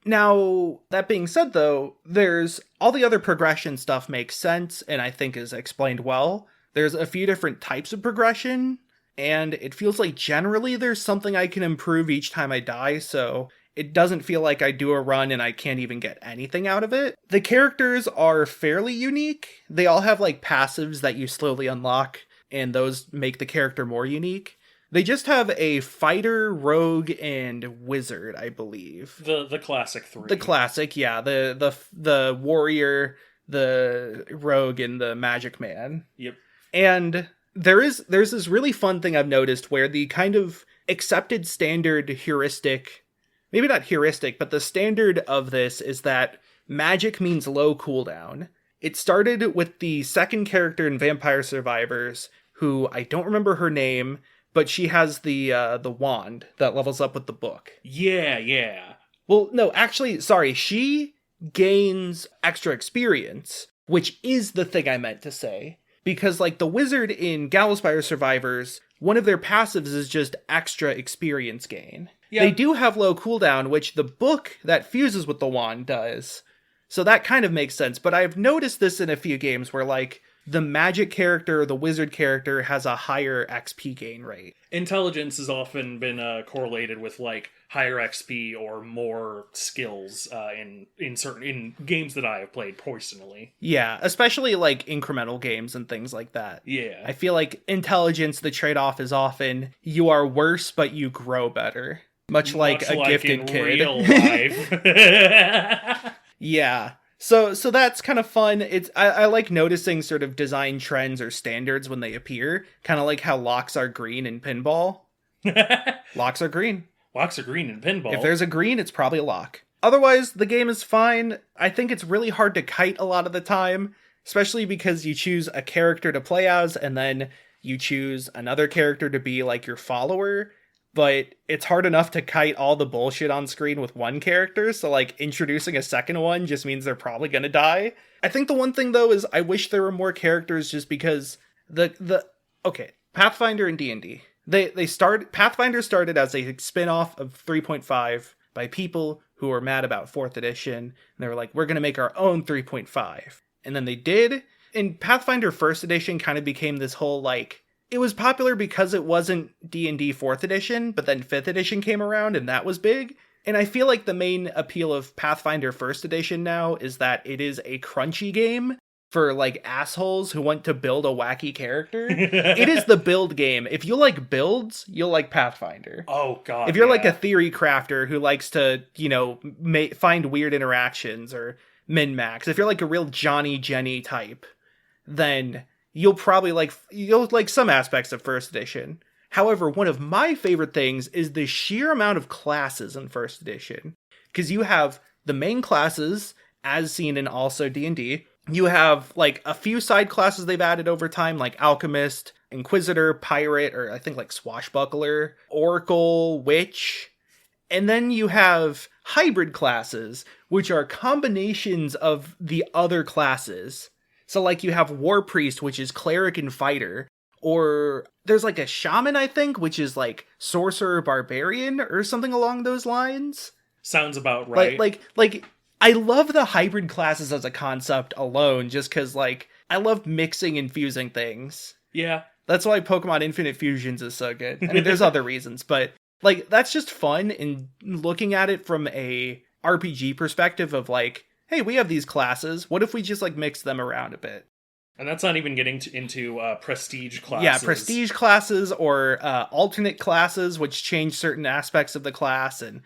Now, that being said though, there's all the other progression stuff makes sense and I think is explained well. There's a few different types of progression, and it feels like generally there's something I can improve each time I die, so it doesn't feel like I do a run and I can't even get anything out of it. The characters are fairly unique. They all have like passives that you slowly unlock, and those make the character more unique. They just have a fighter, rogue, and wizard, I believe. The classic 3. The classic, yeah. The warrior, the rogue, and the magic man. Yep. And there's this really fun thing I've noticed where the kind of accepted standard heuristic, maybe not heuristic, but the standard of this is that magic means low cooldown. It started with the second character in Vampire Survivors, who I don't remember her name, but she has the wand that levels up with the book. Yeah. Well, no, actually, sorry, she gains extra experience, which is the thing I meant to say. Because, like, the wizard in Gallowspire Survivors, one of their passives is just extra experience gain. Yeah. They do have low cooldown, which the book that fuses with the wand does. So that kind of makes sense. But I've noticed this in a few games where, like, the magic character or the wizard character has a higher XP gain rate. Intelligence has often been correlated with like higher XP or more skills in games that I have played personally. Yeah, especially like incremental games and things like that. Yeah. I feel like intelligence, the trade-off is often you are worse, but you grow better. Much like a gifted in kid. Real life. Yeah. So that's kind of fun. I like noticing sort of design trends or standards when they appear. Kind of like how locks are green in Pinball. Locks are green. Locks are green in Pinball. If there's a green, it's probably a lock. Otherwise, the game is fine. I think it's really hard to kite a lot of the time, especially because you choose a character to play as, and then you choose another character to be like your follower. but it's hard enough to kite all the bullshit on screen with one character, so like introducing a second one just means they're probably gonna die. I think the one thing though is I wish there were more characters, just because okay, Pathfinder and D&D. Pathfinder started as a spin-off of 3.5 by people who were mad about 4th edition, and they were like, we're gonna make our own 3.5. And then they did, and Pathfinder 1st edition kind of became this whole like, it was popular because it wasn't D&D 4th edition, but then 5th edition came around and that was big. And I feel like the main appeal of Pathfinder 1st edition now is that it is a crunchy game for like assholes who want to build a wacky character. It is the build game. If you like builds, you'll like Pathfinder. Oh god. If you're like a theory crafter who likes to, find weird interactions or min-max, if you're like a real Johnny Jenny type, then you'll probably like some aspects of 1st edition. However, one of my favorite things is the sheer amount of classes in 1st edition. Because you have the main classes, as seen in also D&D. You have like a few side classes they've added over time, like Alchemist, Inquisitor, Pirate, or I think like Swashbuckler, Oracle, Witch. And then you have hybrid classes, which are combinations of the other classes. So like you have War Priest, which is Cleric and Fighter. Or there's like a Shaman, I think, which is like Sorcerer Barbarian or something along those lines. Sounds about right. Like I love the hybrid classes as a concept alone, just because, like, I love mixing and fusing things. Yeah. That's why Pokemon Infinite Fusions is so good. I mean, there's other reasons, but, like, that's just fun, and looking at it from a RPG perspective of, like, hey, we have these classes, what if we just, like, mix them around a bit? And that's not even getting into prestige classes. Yeah, prestige classes or alternate classes, which change certain aspects of the class, and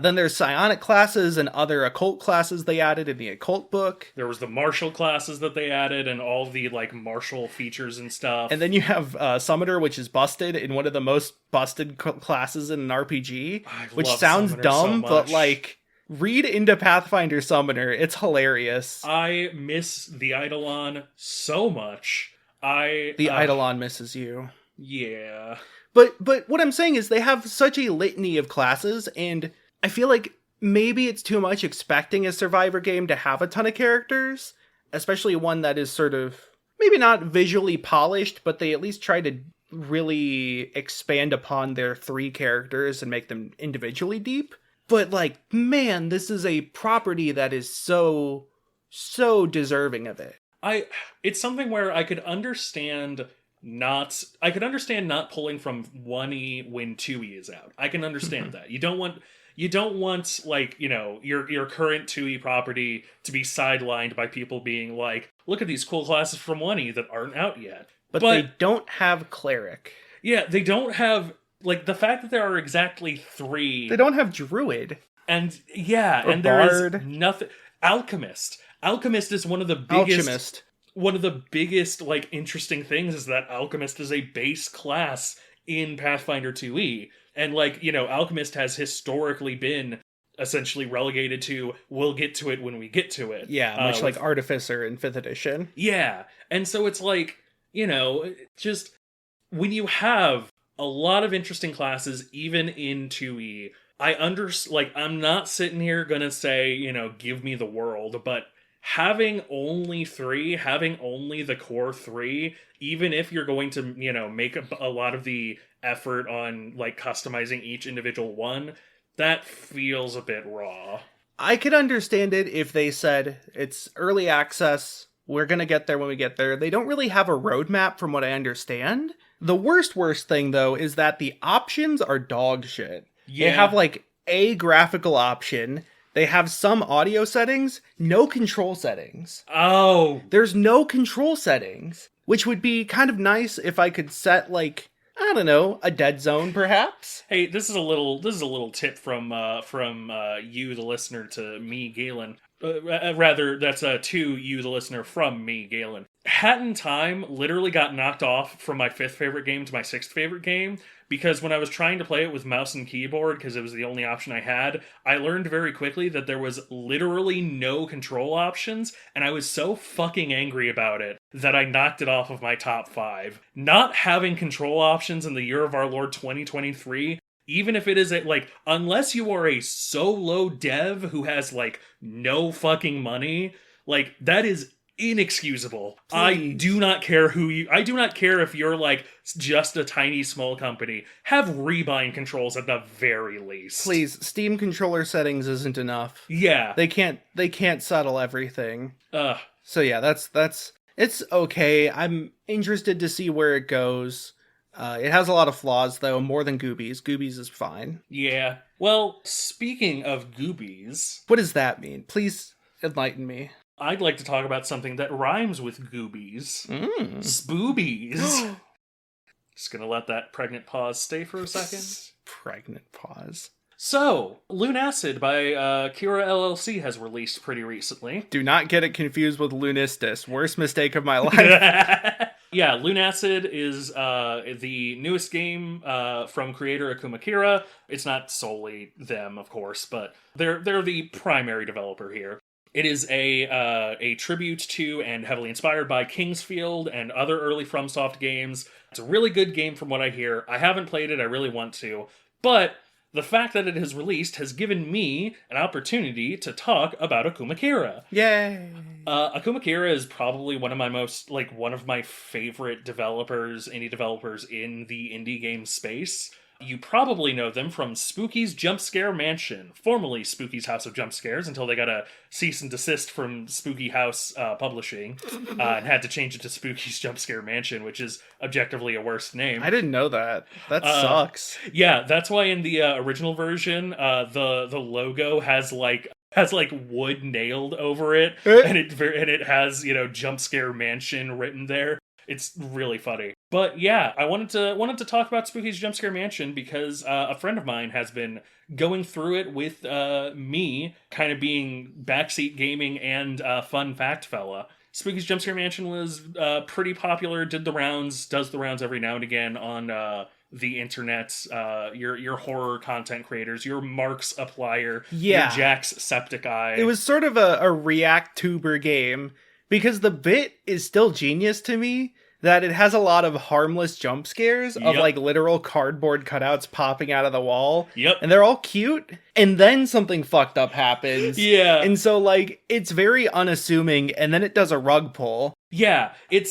then there's psionic classes and other occult classes they added in the occult book. There was the martial classes that they added and all the like martial features and stuff. And then you have Summoner, which is busted in one of the most busted classes in an RPG, which sounds dumb, but like read into Pathfinder Summoner. It's hilarious. I miss the Eidolon so much. The Eidolon misses you. Yeah. But what I'm saying is they have such a litany of classes, and I feel like maybe it's too much expecting a Survivor game to have a ton of characters, especially one that is sort of, maybe not visually polished, but they at least try to really expand upon their 3 characters and make them individually deep. But like, man, this is a property that is so deserving of it. It's something where I could understand not pulling from 1E when 2E is out. I can understand that. You don't want like, your current 2E property to be sidelined by people being like, look at these cool classes from 1E that aren't out yet. But they don't have Cleric. Yeah, they don't have, like, the fact that there are exactly 3. They don't have Druid. And yeah, or and there Bard. is nothing. Alchemist is one of the biggest. Alchemist. One of the biggest, like, interesting things is that Alchemist is a base class in Pathfinder 2E. And, like, Alchemist has historically been essentially relegated to, we'll get to it when we get to it. Yeah, much like Artificer in 5th edition. Yeah, and so it's like, just, when you have a lot of interesting classes, even in 2E, I'm not sitting here gonna say, give me the world, but having only the core 3, even if you're going to, make a lot of the effort on, like, customizing each individual one, that feels a bit raw. I could understand it if they said, it's early access, we're gonna get there when we get there. They don't really have a roadmap from what I understand. The worst thing, though, is that the options are dog shit. Yeah. They have, like, a graphical option. They have some audio settings, no control settings. Oh. There's no control settings, which would be kind of nice if I could set, like, I don't know, a dead zone, perhaps. Hey, this is a little tip from you, the listener, to me, Galen. Rather, that's to you, the listener, from me, Galen. Hat in Time literally got knocked off from my 5th favorite game to my 6th favorite game, because when I was trying to play it with mouse and keyboard, because it was the only option I had, I learned very quickly that there was literally no control options, and I was so fucking angry about it that I knocked it off of my top 5. Not having control options in the year of our Lord 2023 even if it is unless you are a solo dev who has like no fucking money, like that is inexcusable. Please. I do not care if you're like just a tiny small company. Have rebind controls at the very least. Please, Steam controller settings isn't enough. Yeah. They can't settle everything. Ugh. So yeah, that's it's okay. I'm interested to see where it goes. It has a lot of flaws though, more than Goobies. Goobies is fine. Yeah. Well, speaking of Goobies, What does that mean? Please enlighten me. I'd like to talk about something that rhymes with Goobies. Spoobies. Just gonna let that pregnant pause stay for a second. Pregnant pause. So, Lunacid by Kira LLC has released pretty recently. Do not get it confused with Lunistis. Worst mistake of my life. Yeah, Lunacid is the newest game from creator Akuma Kira. It's not solely them, of course, but they're the primary developer here. It is a tribute to and heavily inspired by Kingsfield and other early FromSoft games. It's a really good game from what I hear. I haven't played it, I really want to, but the fact that it has released has given me an opportunity to talk about Akuma Kira. Yay! Akuma Kira is probably one of my favorite indie developers in the indie game space. You probably know them from Spooky's Jump Scare Mansion, formerly Spooky's House of Jump Scares, until they got a cease and desist from Spooky House Publishing, and had to change it to Spooky's Jump Scare Mansion, which is objectively a worse name. I didn't know that. That sucks. Yeah, that's why in the original version, the logo has wood nailed over it, and it has Jump Scare Mansion written there. It's really funny. But yeah, I wanted to talk about Spooky's Jump Scare Mansion because a friend of mine has been going through it with me, kind of being backseat gaming and fun fact fella. Spooky's Jump Scare Mansion was pretty popular, does the rounds every now and again on the internet, your horror content creators, your Mark's Applier, your Jack's Septic Eye. It was sort of a React tuber game, because the bit is still genius to me that it has a lot of harmless jump scares of like literal cardboard cutouts popping out of the wall. Yep. And they're all cute. And then something fucked up happens. Yeah. And so like it's very unassuming, and then it does a rug pull. Yeah. The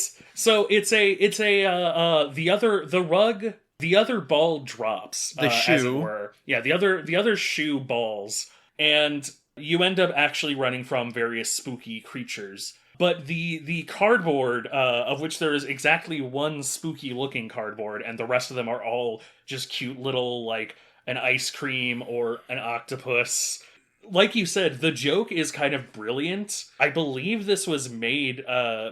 other ball drops. The shoe. As it were. Yeah, the other shoe balls. And you end up actually running from various spooky creatures. But the cardboard, of which there is exactly one spooky looking cardboard, and the rest of them are all just cute little, like, an ice cream or an octopus. Like you said, the joke is kind of brilliant. I believe this was made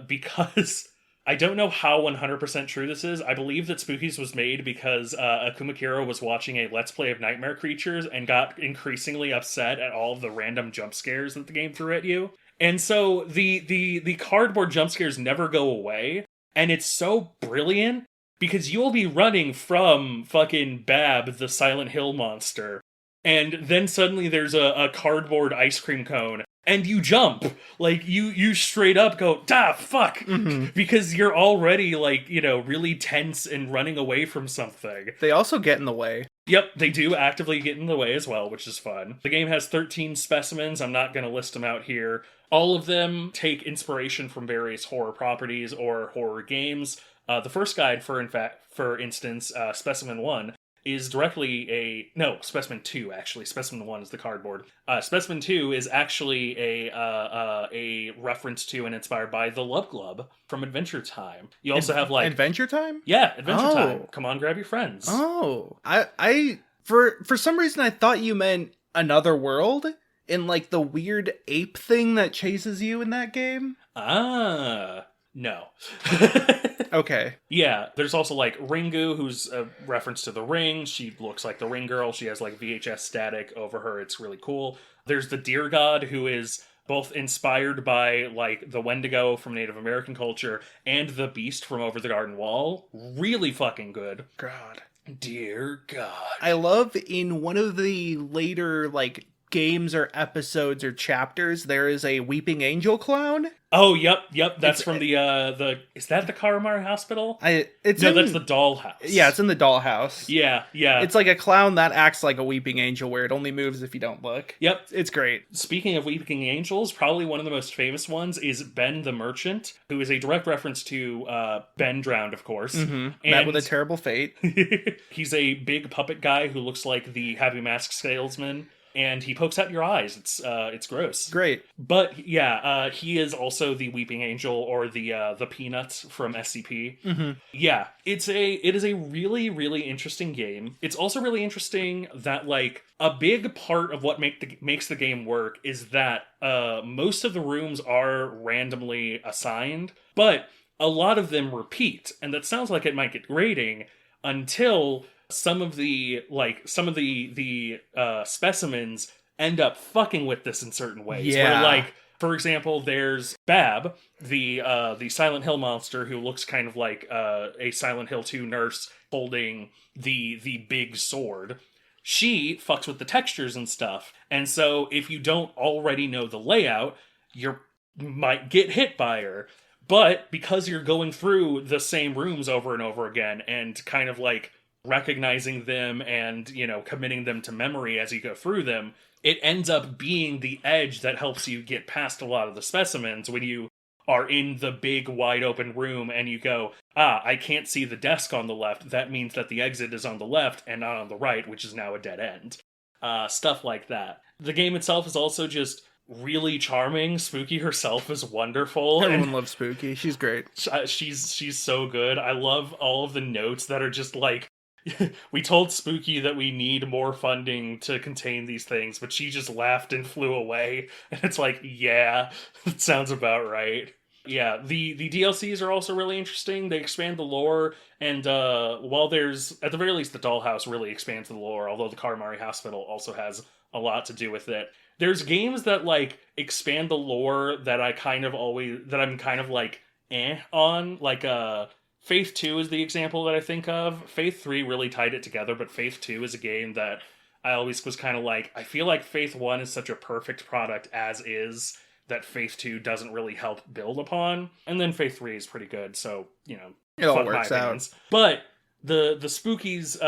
because... I don't know how 100% true this is. I believe that Spookies was made because Akuma Kira was watching a Let's Play of Nightmare Creatures and got increasingly upset at all of the random jump scares that the game threw at you. And so the cardboard jump scares never go away, and it's so brilliant because you'll be running from fucking Bab, the Silent Hill monster, and then suddenly there's a cardboard ice cream cone, and you jump. Like, you straight up go, fuck! Mm-hmm. Because you're already, like, really tense and running away from something. They also get in the way. Yep, they do actively get in the way as well, which is fun. The game has 13 specimens. I'm not going to list them out here. All of them take inspiration from various horror properties or horror games. The first guide, for instance, Specimen 1, is directly Specimen 2, actually. Specimen 1 is the cardboard. Specimen 2 is actually a reference to and inspired by the Love Glub from Adventure Time. You also have, like... Adventure Time? Yeah, Adventure Time. Come on, grab your friends. Oh. I for some reason, I thought you meant Another World, in, like, the weird ape thing that chases you in that game. No. Okay. Yeah, there's also, like, Ringu, who's a reference to The Ring. She looks like the Ring Girl. She has, like, VHS static over her. It's really cool. There's the Deer God, who is both inspired by, like, the Wendigo from Native American culture and the Beast from Over the Garden Wall. Really fucking good. God. Dear God. I love in one of the later, like, games or episodes or chapters, there is a weeping angel clown. Oh, yep. That's from the is that the Karamari Hospital? That's the dollhouse. Yeah, it's in the dollhouse. Yeah. It's like a clown that acts like a weeping angel, where it only moves if you don't look. Yep. It's great. Speaking of weeping angels, probably one of the most famous ones is Ben the Merchant, who is a direct reference to Ben Drowned, of course. Mm-hmm. Met with a terrible fate. He's a big puppet guy who looks like the Happy Mask salesman. And he pokes out your eyes. It's gross. Great. But yeah, he is also the Weeping Angel or the Peanuts from SCP. Mm-hmm. Yeah, it is a really, really interesting game. It's also really interesting that like a big part of what makes the game work is that most of the rooms are randomly assigned, but a lot of them repeat, and that sounds like it might get grating until some of the specimens end up fucking with this in certain ways. Yeah. Where, like, for example, there's Bab, the Silent Hill monster who looks kind of like a Silent Hill 2 nurse holding the big sword. She fucks with the textures and stuff. And so if you don't already know the layout, you might get hit by her. But because you're going through the same rooms over and over again and kind of like recognizing them and, you know, committing them to memory as you go through them, it ends up being the edge that helps you get past a lot of the specimens when you are in the big wide open room and you go, I can't see the desk on the left. That means that the exit is on the left and not on the right, which is now a dead end. Stuff like that. The game itself is also just really charming. Spooky herself is wonderful. Everyone loves Spooky. She's great. She's so good. I love all of the notes that are just like, we told Spooky that we need more funding to contain these things, but she just laughed and flew away. And it's like, yeah, that sounds about right. Yeah, the DLCs are also really interesting. They expand the lore, and while there's, at the very least, the Dollhouse really expands the lore, although the Karamari Hospital also has a lot to do with it. There's games that, like, expand the lore that I'm kind of like, on, like, Faith 2 is the example that I think of. Faith 3 really tied it together, but Faith 2 is a game that I always was kind of like, I feel like Faith 1 is such a perfect product as is, that Faith 2 doesn't really help build upon. And then Faith 3 is pretty good, so, you know, it all works out. But the Spookies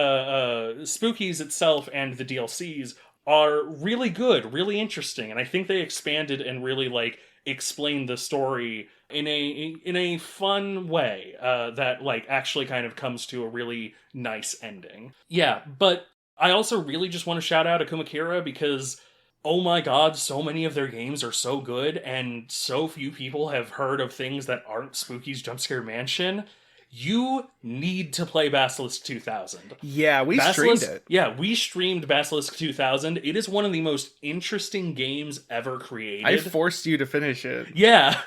itself and the DLCs are really good, really interesting, and I think they expanded and really, like, explained the story in a fun way that, like, actually kind of comes to a really nice ending. Yeah, but I also really just want to shout out Akumakira because, oh my god, so many of their games are so good, and so few people have heard of things that aren't Spooky's Jumpscare Mansion. You need to play Basilisk 2000. Yeah, we streamed it. Yeah, we streamed Basilisk 2000. It is one of the most interesting games ever created. I forced you to finish it. Yeah,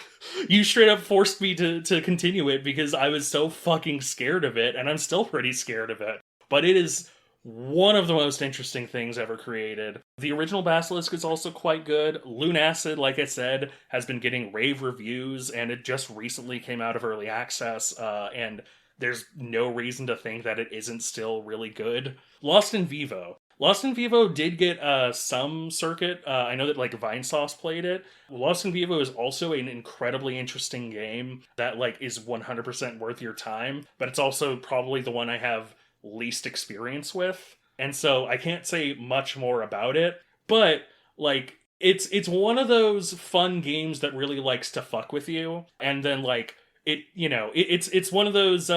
you straight up forced me to continue it because I was so fucking scared of it, and I'm still pretty scared of it. But it is one of the most interesting things ever created. The original Basilisk is also quite good. Lunacid, like I said, has been getting rave reviews, and it just recently came out of early access, and there's no reason to think that it isn't still really good. Lost in Vivo. Lost in Vivo did get some circuit. I know that, like, Vinesauce played it. Lost in Vivo is also an incredibly interesting game that, like, is 100% worth your time, but it's also probably the one I have least experience with, and so I can't say much more about it, but, like, it's one of those fun games that really likes to fuck with you, and then, like, it, you know, it's one of those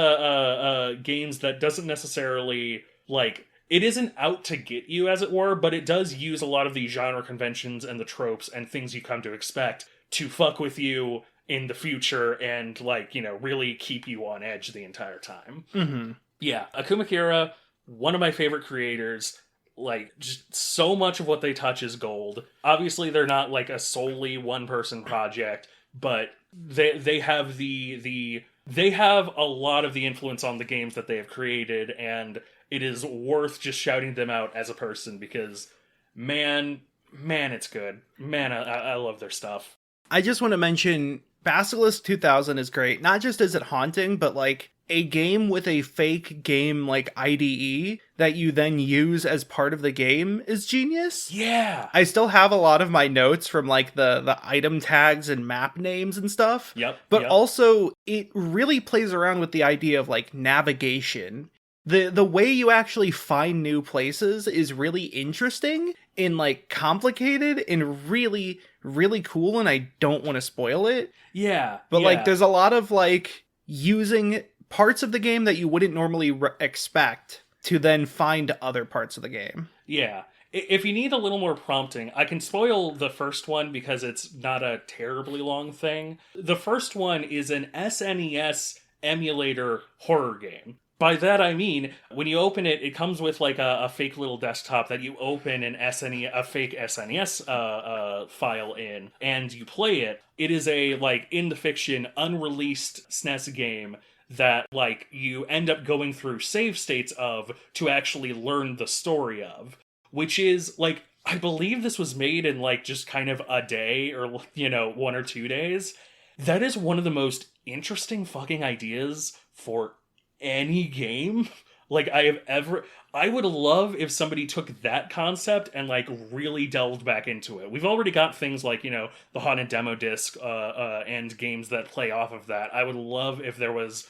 games that doesn't necessarily, like, it isn't out to get you, as it were, but it does use a lot of the genre conventions and the tropes and things you come to expect to fuck with you in the future and, like, you know, really keep you on edge the entire time. Mm-hmm. Yeah, Akumakira, one of my favorite creators. Like, just so much of what they touch is gold. Obviously, they're not, like, a solely one-person project, but they have they have a lot of the influence on the games that they have created, and it is worth just shouting them out as a person because, man, it's good. Man, I love their stuff. I just want to mention Basilisk 2000 is great. Not just is it haunting, but like a game with a fake game like IDE that you then use as part of the game is genius. Yeah. I still have a lot of my notes from like the item tags and map names and stuff. Yep. But also it really plays around with the idea of like navigation. The way you actually find new places is really interesting and like complicated and really, really cool, and I don't want to spoil it. Yeah. But like there's a lot of like using parts of the game that you wouldn't normally expect to then find other parts of the game. Yeah. If you need a little more prompting, I can spoil the first one because it's not a terribly long thing. The first one is an SNES emulator horror game. By that I mean, when you open it, it comes with like a fake little desktop that you open a fake SNES file in, and you play it. It is a like in the fiction unreleased SNES game that like you end up going through save states of to actually learn the story of, which is like, I believe this was made in like just kind of a day or 1 or 2 days. That is one of the most interesting fucking ideas for any game like I would love if somebody took that concept and like really delved back into it. We've already got things like, the Haunted Demo Disc and games that play off of that. I would love if there was,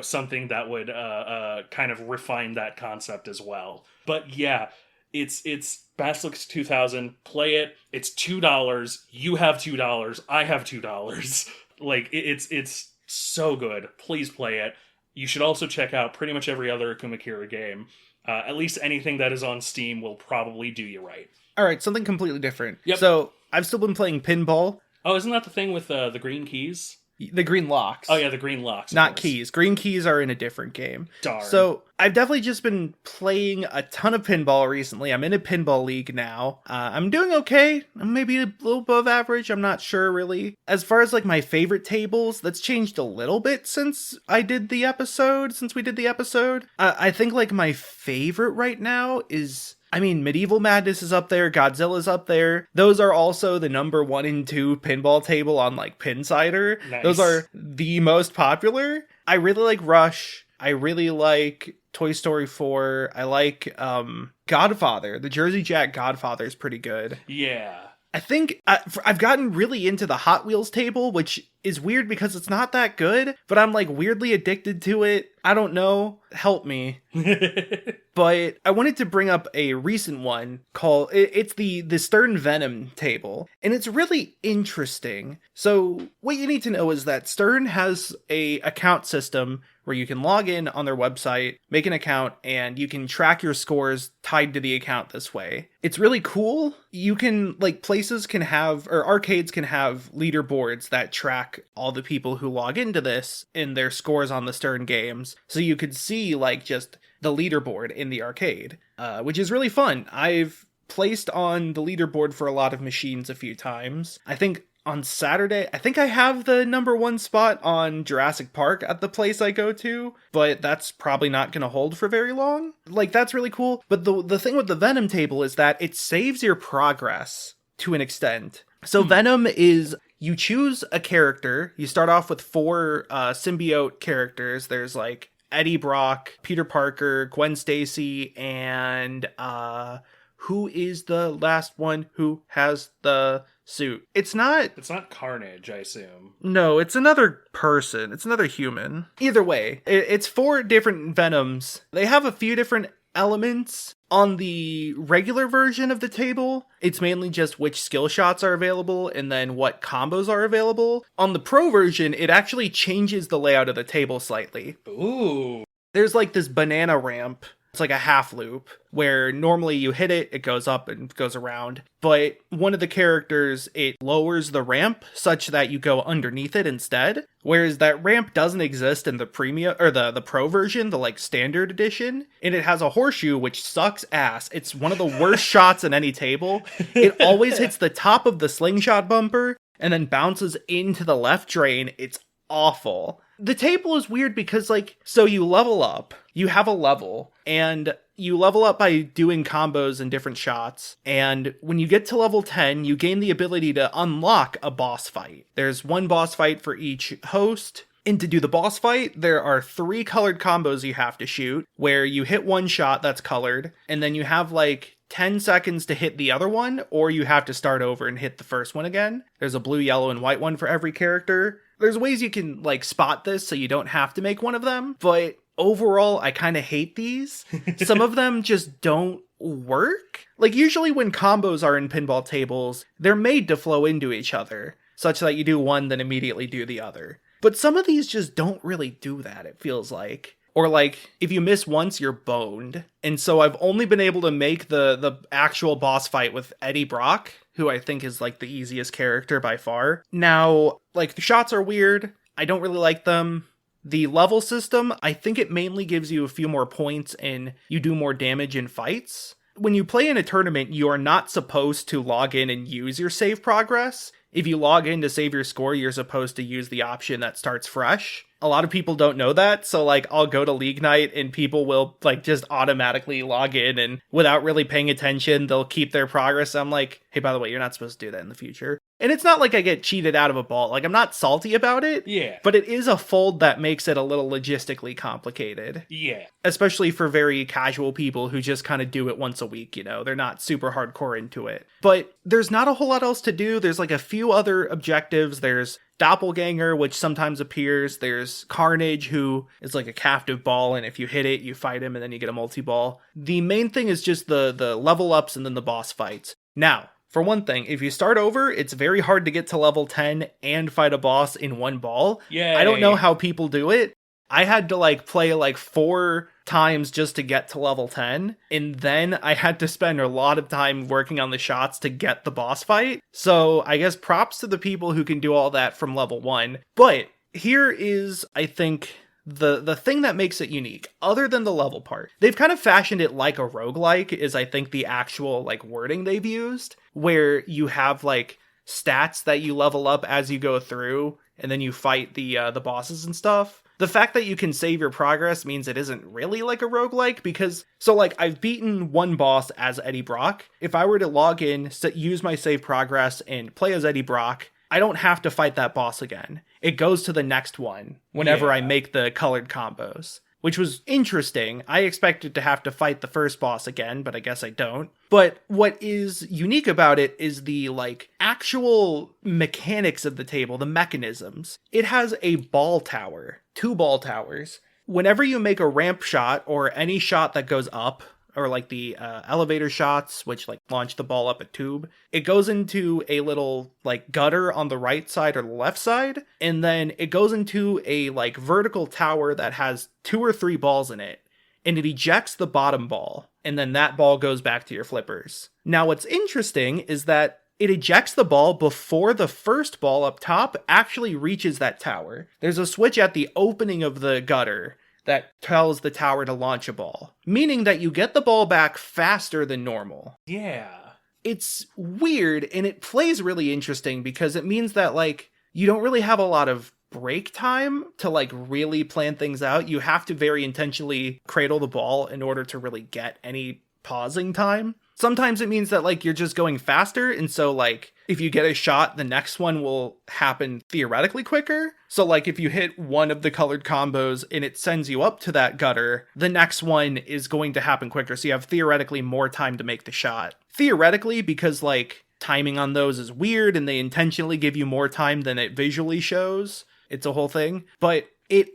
something that would kind of refine that concept as well. But yeah, it's Basilisk 2000. Play it. It's $2. You have $2. I have $2. Like it's so good. Please play it. You should also check out pretty much every other Akumakira game. At least anything that is on Steam will probably do you right. All right, something completely different. Yep. So I've still been playing Pinball. Oh, isn't that the thing with the green keys? The green locks. Oh yeah, the green locks. Not keys. Green keys are in a different game. Darn. So I've definitely just been playing a ton of pinball recently. I'm in a pinball league now. I'm doing okay. I'm maybe a little above average. I'm not sure really. As far as like my favorite tables, that's changed a little bit since we did the episode. I think like my favorite right now is, Medieval Madness is up there, Godzilla's up there. Those are also the number 1 and 2 pinball table on like Pinsider. Nice. Those are the most popular. I really like Rush. I really like Toy Story 4. I like Godfather. The Jersey Jack Godfather is pretty good. Yeah. I think I've gotten really into the Hot Wheels table, which is weird because it's not that good, but I'm like weirdly addicted to it. I don't know. Help me. But I wanted to bring up a recent one called, it's the Stern Venom table, and it's really interesting. So what you need to know is that Stern has a account system where you can log in on their website, make an account, and you can track your scores tied to the account this way. It's really cool. You can, places can have, or arcades can have leaderboards that track all the people who log into this and their scores on the Stern games. So you could see, just the leaderboard in the arcade, which is really fun. I've placed on the leaderboard for a lot of machines a few times. I think on Saturday, I have the number 1 spot on Jurassic Park at the place I go to, but that's probably not going to hold for very long. That's really cool. But the thing with the Venom table is that it saves your progress to an extent. So Venom is, you choose a character. You start off with 4 symbiote characters. There's Eddie Brock, Peter Parker, Gwen Stacy, and who is the last one who has the suit? It's not Carnage, I assume. No, it's another person. It's another human. Either way, it's 4 different Venoms. They have a few different elements. On the regular version of the table, it's mainly just which skill shots are available and then what combos are available. On the pro version, it actually changes the layout of the table slightly. Ooh. There's this banana ramp. It's like a half loop where normally you hit it, it goes up and goes around. But one of the characters, it lowers the ramp such that you go underneath it instead. Whereas that ramp doesn't exist in the premium or the pro version, the standard edition. And it has a horseshoe, which sucks ass. It's one of the worst shots in any table. It always hits the top of the slingshot bumper and then bounces into the left drain. It's awful. The table is weird because, like, so you level up, you have a level, and you level up by doing combos and different shots, and when you get to level 10, you gain the ability to unlock a boss fight. There's one boss fight for each host, and to do the boss fight, there are 3 colored combos you have to shoot, where you hit one shot that's colored, and then you have, like, 10 seconds to hit the other one, or you have to start over and hit the first one again. There's a blue, yellow, and white one for every character. There's ways you can, like, spot this so you don't have to make one of them, but overall, I kind of hate these. Some of them just don't work. Like, usually when combos are in pinball tables, they're made to flow into each other, such that you do one, then immediately do the other. But some of these just don't really do that, it feels like. Or, like, if you miss once, you're boned. And so I've only been able to make the actual boss fight with Eddie Brock, who I think is, like, the easiest character by far. Now, like, the shots are weird. I don't really like them. The level system, I think it mainly gives you a few more points and you do more damage in fights. When you play in a tournament, you are not supposed to log in and use your save progress. If you log in to save your score, you're supposed to use the option that starts fresh. A lot of people don't know that, so, like, I'll go to League Night and people will, like, just automatically log in and without really paying attention, they'll keep their progress. I'm like, hey, by the way, you're not supposed to do that in the future. And it's not like I get cheated out of a ball. Like, I'm not salty about it. Yeah. But it is a fold that makes it a little logistically complicated. Yeah. Especially for very casual people who just kind of do it once a week, you know? They're not super hardcore into it. But there's not a whole lot else to do. There's, like, a few other objectives. There's Doppelganger, which sometimes appears. There's Carnage, who is like a captive ball, and if you hit it, you fight him, and then you get a multi-ball. The main thing is just the level ups and then the boss fights. Now, for one thing, if you start over, it's very hard to get to level 10 and fight a boss in one ball. Yay. I don't know how people do it. I had to, like, play, like, 4 times just to get to level 10, and then I had to spend a lot of time working on the shots to get the boss fight. So I guess props to the people who can do all that from level 1. But here is, I think, the thing that makes it unique, other than the level part. They've kind of fashioned it like a roguelike, is I think the actual, like, wording they've used, where you have, like, stats that you level up as you go through, and then you fight the bosses and stuff. The fact that you can save your progress means it isn't really like a roguelike, because, so, like, I've beaten one boss as Eddie Brock. If I were to log in, use my save progress, and play as Eddie Brock, I don't have to fight that boss again. It goes to the next one whenever I make the colored combos, which was interesting. I expected to have to fight the first boss again, but I guess I don't. But what is unique about it is the, like, actual mechanics of the table, the mechanisms. It has a ball tower, 2 ball towers. Whenever you make a ramp shot or any shot that goes up, or like the elevator shots, which, like, launch the ball up a tube, it goes into a little, like, gutter on the right side or the left side, and then it goes into a, like, vertical tower that has 2 or 3 balls in it, and it ejects the bottom ball, and then that ball goes back to your flippers. Now, what's interesting is that it ejects the ball before the first ball up top actually reaches that tower. There's a switch at the opening of the gutter that tells the tower to launch a ball, meaning that you get the ball back faster than normal. Yeah. It's weird, and it plays really interesting because it means that, like, you don't really have a lot of break time to, like, really plan things out. You have to very intentionally cradle the ball in order to really get any pausing time. Sometimes it means that, like, you're just going faster, and so, like, if you get a shot, the next one will happen theoretically quicker. So, like, if you hit one of the colored combos and it sends you up to that gutter, the next one is going to happen quicker, so you have theoretically more time to make the shot. Theoretically, because, like, timing on those is weird, and they intentionally give you more time than it visually shows. It's a whole thing. But it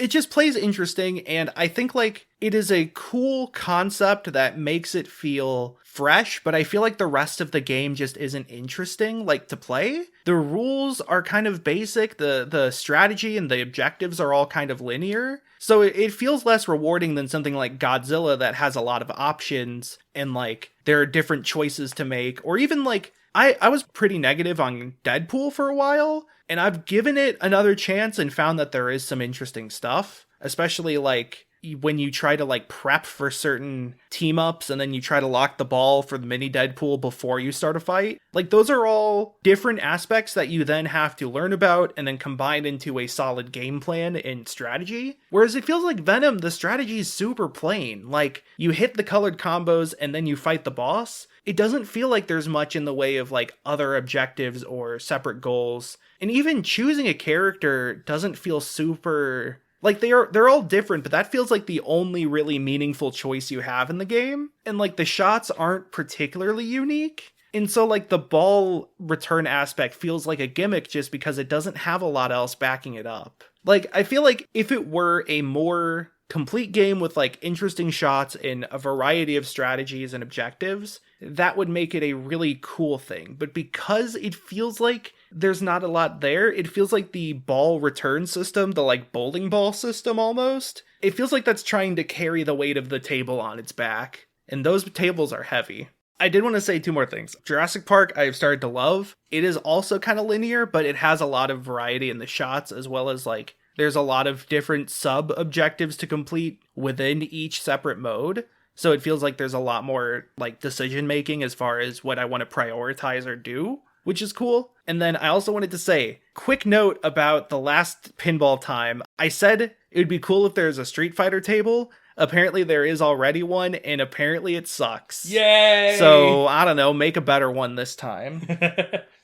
just plays interesting, and I think, like, it is a cool concept that makes it feel fresh, but I feel like the rest of the game just isn't interesting, like, to play. The rules are kind of basic, the strategy and the objectives are all kind of linear, so it feels less rewarding than something like Godzilla that has a lot of options, and, like, there are different choices to make, or even, like, I was pretty negative on Deadpool for a while, and I've given it another chance and found that there is some interesting stuff, especially, like, when you try to like prep for certain team ups and then you try to lock the ball for the mini Deadpool before you start a fight. Like those are all different aspects that you then have to learn about and then combine into a solid game plan and strategy. Whereas it feels like Venom, the strategy is super plain. Like you hit the colored combos and then you fight the boss. It doesn't feel like there's much in the way of like other objectives or separate goals. And even choosing a character doesn't feel super... Like they're all different, but that feels like the only really meaningful choice you have in the game. And like the shots aren't particularly unique. And so like the ball return aspect feels like a gimmick just because it doesn't have a lot else backing it up. Like I feel like if it were a more complete game with like interesting shots and a variety of strategies and objectives, that would make it a really cool thing. But because it feels like there's not a lot there, it feels like the ball return system, the like bowling ball system almost, it feels like that's trying to carry the weight of the table on its back. And those tables are heavy. I did want to say two more things. Jurassic Park, I've started to love. It is also kind of linear, but it has a lot of variety in the shots, as well as like there's a lot of different sub objectives to complete within each separate mode. So it feels like there's a lot more like decision making as far as what I want to prioritize or do, which is cool. And then I also wanted to say, quick note about the last pinball time. I said it would be cool if there's a Street Fighter table. Apparently there is already one, and apparently it sucks. Yay! So, I don't know, make a better one this time.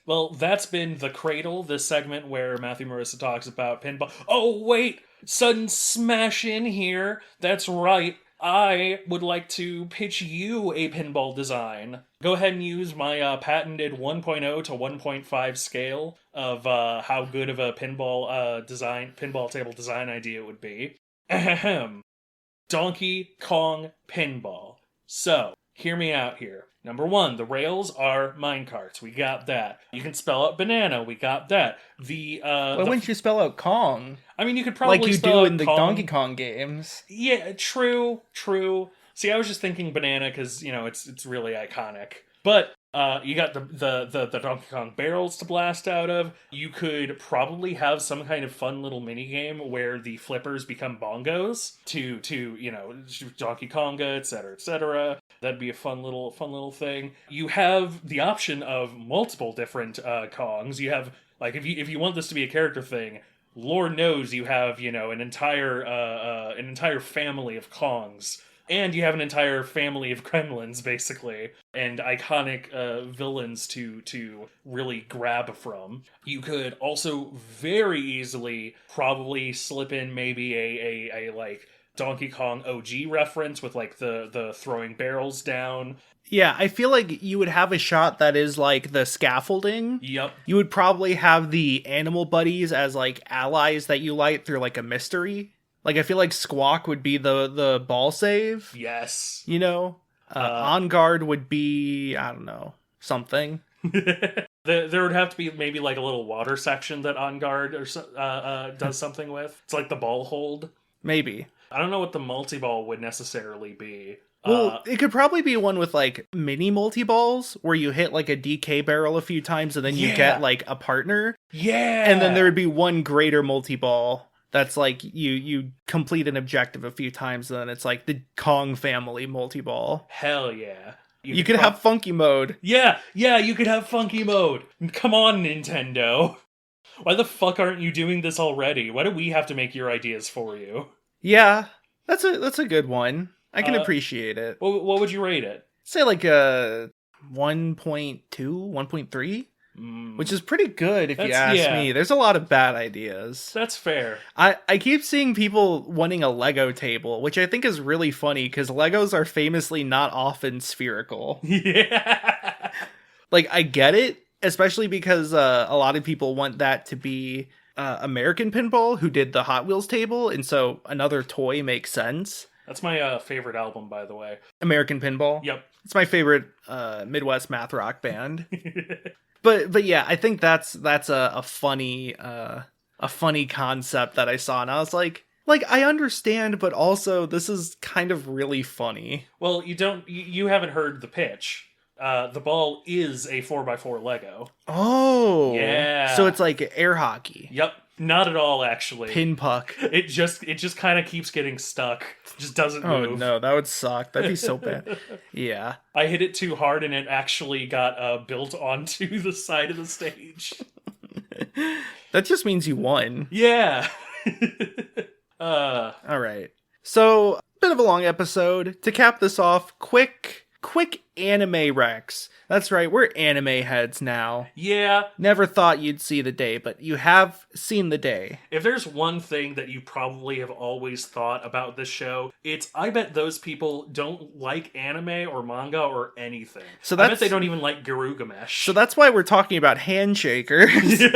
Well, that's been The Cradle, this segment where Matthew Marisa talks about pinball. Oh, wait! Sudden smash in here. That's right. I would like to pitch you a pinball design. Go ahead and use my patented 1.0 to 1.5 scale of how good of a pinball table design idea it would be. Ahem. Donkey Kong Pinball. So, hear me out here. Number one, the rails are minecarts. We got that. You can spell out banana. We got that. Why wouldn't you spell out Kong? I mean, you could probably like you spell do in out the Kong. Donkey Kong games. Yeah, true. See, I was just thinking banana because, you know, it's really iconic. But you got the Donkey Kong barrels to blast out of. You could probably have some kind of fun little mini game where the flippers become bongos to you know, Donkey Konga, etc., etc. That'd be a fun little thing. You have the option of multiple different Kongs. You have like if you want this to be a character thing, Lord knows you have, you know, an entire family of Kongs. And you have an entire family of gremlins, basically, and iconic villains to really grab from. You could also very easily probably slip in maybe a like Donkey Kong OG reference with like the throwing barrels down. Yeah, I feel like you would have a shot that is like the scaffolding. Yep. You would probably have the animal buddies as like allies that you light through like a mystery. Like, I feel like Squawk would be the ball save. Yes. You know? On Guard would be, I don't know, something. There would have to be maybe like a little water section that On Guard or does something with. It's like the ball hold. Maybe. I don't know what the multi-ball would necessarily be. Well, it could probably be one with like mini multi-balls where you hit like a DK barrel a few times and then you get like a partner. Yeah. And then there would be one greater multi-ball. That's like you complete an objective a few times, and then it's like the Kong family multi-ball. Hell yeah. You could have funky mode. Yeah, you could have funky mode. Come on, Nintendo. Why the fuck aren't you doing this already? Why do we have to make your ideas for you? Yeah, that's a good one. I can appreciate it. What would you rate it? Say like a 1.2, 1.3? Which is pretty good if you ask me. There's a lot of bad ideas. That's fair. I keep seeing people wanting a Lego table, which I think is really funny because Legos are famously not often spherical. Yeah. Like, I get it, especially because a lot of people want that to be American Pinball, who did the Hot Wheels table, and so another toy makes sense. That's my favorite album, by the way. American Pinball? Yep. It's my favorite Midwest math rock band. But yeah, I think that's a funny concept that I saw, and I was like I understand, but also this is kind of really funny. Well, you haven't heard the pitch. The ball is a 4x4 Lego. Oh, yeah. So it's like air hockey. Yep. Not at all, actually. Pinpuck. It just kind of keeps getting stuck. Just doesn't move. Oh no, that would suck. That'd be so bad. Yeah. I hit it too hard and it actually got built onto the side of the stage. That just means you won. Yeah. All right. So, bit of a long episode. To cap this off, quick anime Rex. That's right, we're anime heads now. Yeah. Never thought you'd see the day, but you have seen the day. If there's one thing that you probably have always thought about this show, it's I bet those people don't like anime or manga or anything. So I bet they don't even like Garugamesh. So that's why we're talking about Handshakers.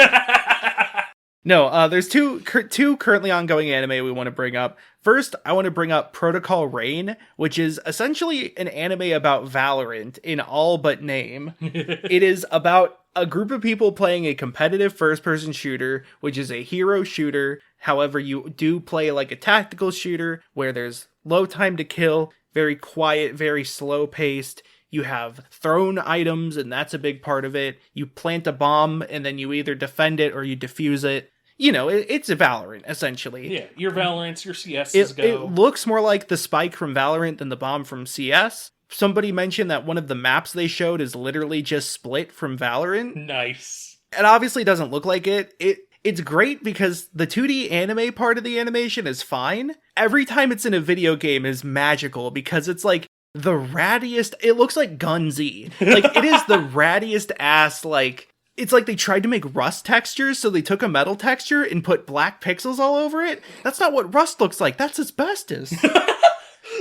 No, there's two currently ongoing anime we want to bring up. First, I want to bring up Protocol Rain, which is essentially an anime about Valorant in all but name. It is about a group of people playing a competitive first-person shooter, which is a hero shooter. However, you do play like a tactical shooter where there's low time to kill, very quiet, very slow-paced. You have thrown items, and that's a big part of it. You plant a bomb, and then you either defend it or you defuse it. You know, it's a Valorant, essentially. Yeah, your Valorants, your CS's go. It looks more like the spike from Valorant than the bomb from CS. Somebody mentioned that one of the maps they showed is literally just split from Valorant. Nice. It obviously doesn't look like it. It's great because the 2D anime part of the animation is fine. Every time it's in a video game is magical because it's like the rattiest. It looks like Gun-Z. Like, it is the rattiest ass, like, it's like they tried to make Rust textures, so they took a metal texture and put black pixels all over it. That's not what Rust looks like. That's asbestos.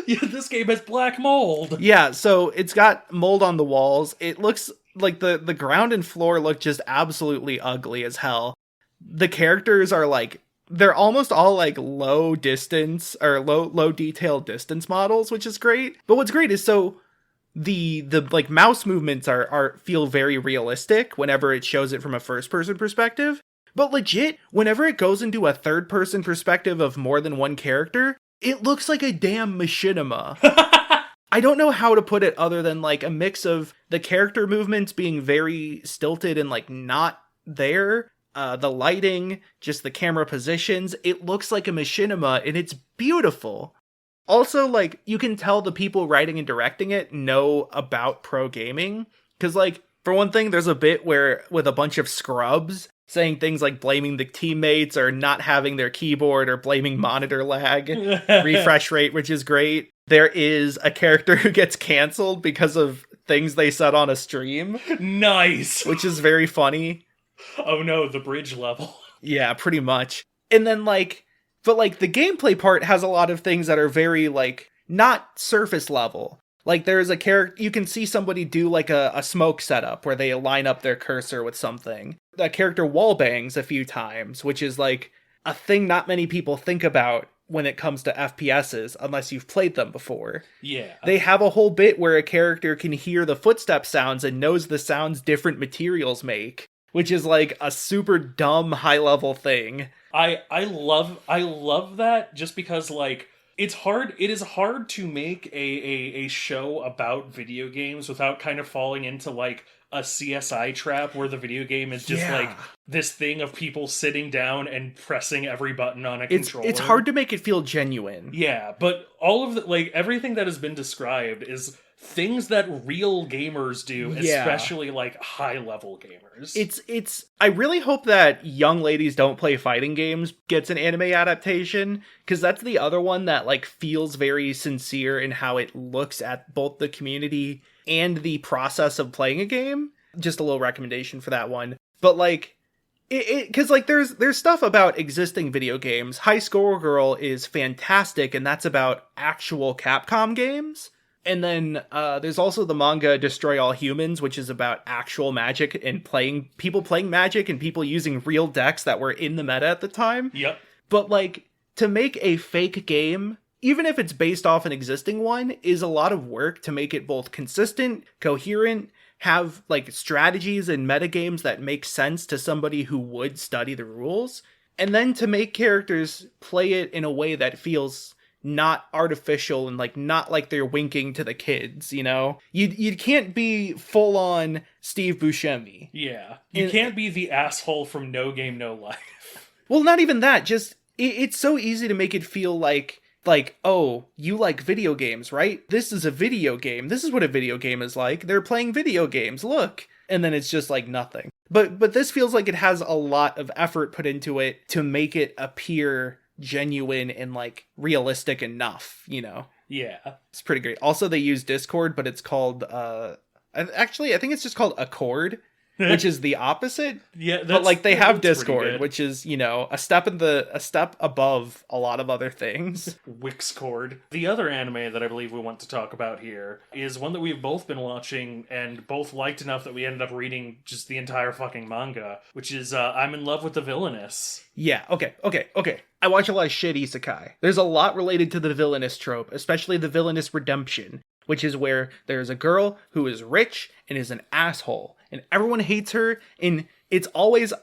Yeah, this game has black mold. Yeah, so it's got mold on the walls. It looks like the ground and floor look just absolutely ugly as hell. The characters are like, they're almost all like low distance or low detail distance models, which is great. But what's great is so the like mouse movements are feel very realistic whenever it shows it from a first person perspective. But legit, whenever it goes into a third person perspective of more than one character, it looks like a damn machinima. I don't know how to put it other than like a mix of the character movements being very stilted and like not there. The lighting, just the camera positions, it looks like a machinima and it's beautiful. Also, like, you can tell the people writing and directing it know about pro gaming. Because, like, for one thing, there's a bit where, with a bunch of scrubs, saying things like blaming the teammates or not having their keyboard or blaming monitor lag, refresh rate, which is great. There is a character who gets canceled because of things they said on a stream. Nice! Which is very funny. Oh no, the bridge level. Yeah, pretty much. And then, like, but, like, the gameplay part has a lot of things that are very, like, not surface level. Like, there's a character, you can see somebody do, like, a smoke setup where they line up their cursor with something. That character wallbangs a few times, which is, like, a thing not many people think about when it comes to FPSs, unless you've played them before. Yeah. They have a whole bit where a character can hear the footstep sounds and knows the sounds different materials make, which is, like, a super dumb high-level thing. I love that just because, like, it is hard to make a show about video games without kind of falling into, like, a CSI trap where the video game is just like this thing of people sitting down and pressing every button on a controller. It's hard to make it feel genuine. Yeah, but all of the, like, everything that has been described is things that real gamers do, especially like high level gamers. It's I really hope that Young Ladies Don't Play Fighting Games gets an anime adaptation, because that's the other one that like feels very sincere in how it looks at both the community and the process of playing a game. Just a little recommendation for that one. But like because like there's stuff about existing video games. High Score Girl is fantastic, and that's about actual Capcom games. And then there's also the manga Destroy All Humans, which is about actual Magic and people playing Magic and people using real decks that were in the meta at the time. Yep. But like, to make a fake game, even if it's based off an existing one, is a lot of work to make it both consistent, coherent, have like strategies and metagames that make sense to somebody who would study the rules, and then to make characters play it in a way that feels not artificial and like not like they're winking to the kids, you know? You can't be full on Steve Buscemi. Yeah. You can't be the asshole from No Game No Life. Well, not even that. Just it's so easy to make it feel like, oh, you like video games, right? This is a video game. This is what a video game is like. They're playing video games. Look. And then it's just like nothing. But this feels like it has a lot of effort put into it to make it appear genuine and like realistic enough, you know? Yeah. It's pretty great. Also, they use Discord, but it's called, actually, I think it's just called Accord, which is the opposite. Yeah, but like they have Discord, which is, you know, a step above a lot of other things. Wixcord. The other anime that I believe we want to talk about here is one that we've both been watching and both liked enough that we ended up reading just the entire fucking manga, which is I'm in love with the Villainess. Yeah, okay. I watch a lot of shit isekai. There's a lot related to the Villainess trope, especially the Villainous redemption, which is where there's a girl who is rich and is an asshole, and everyone hates her, and it always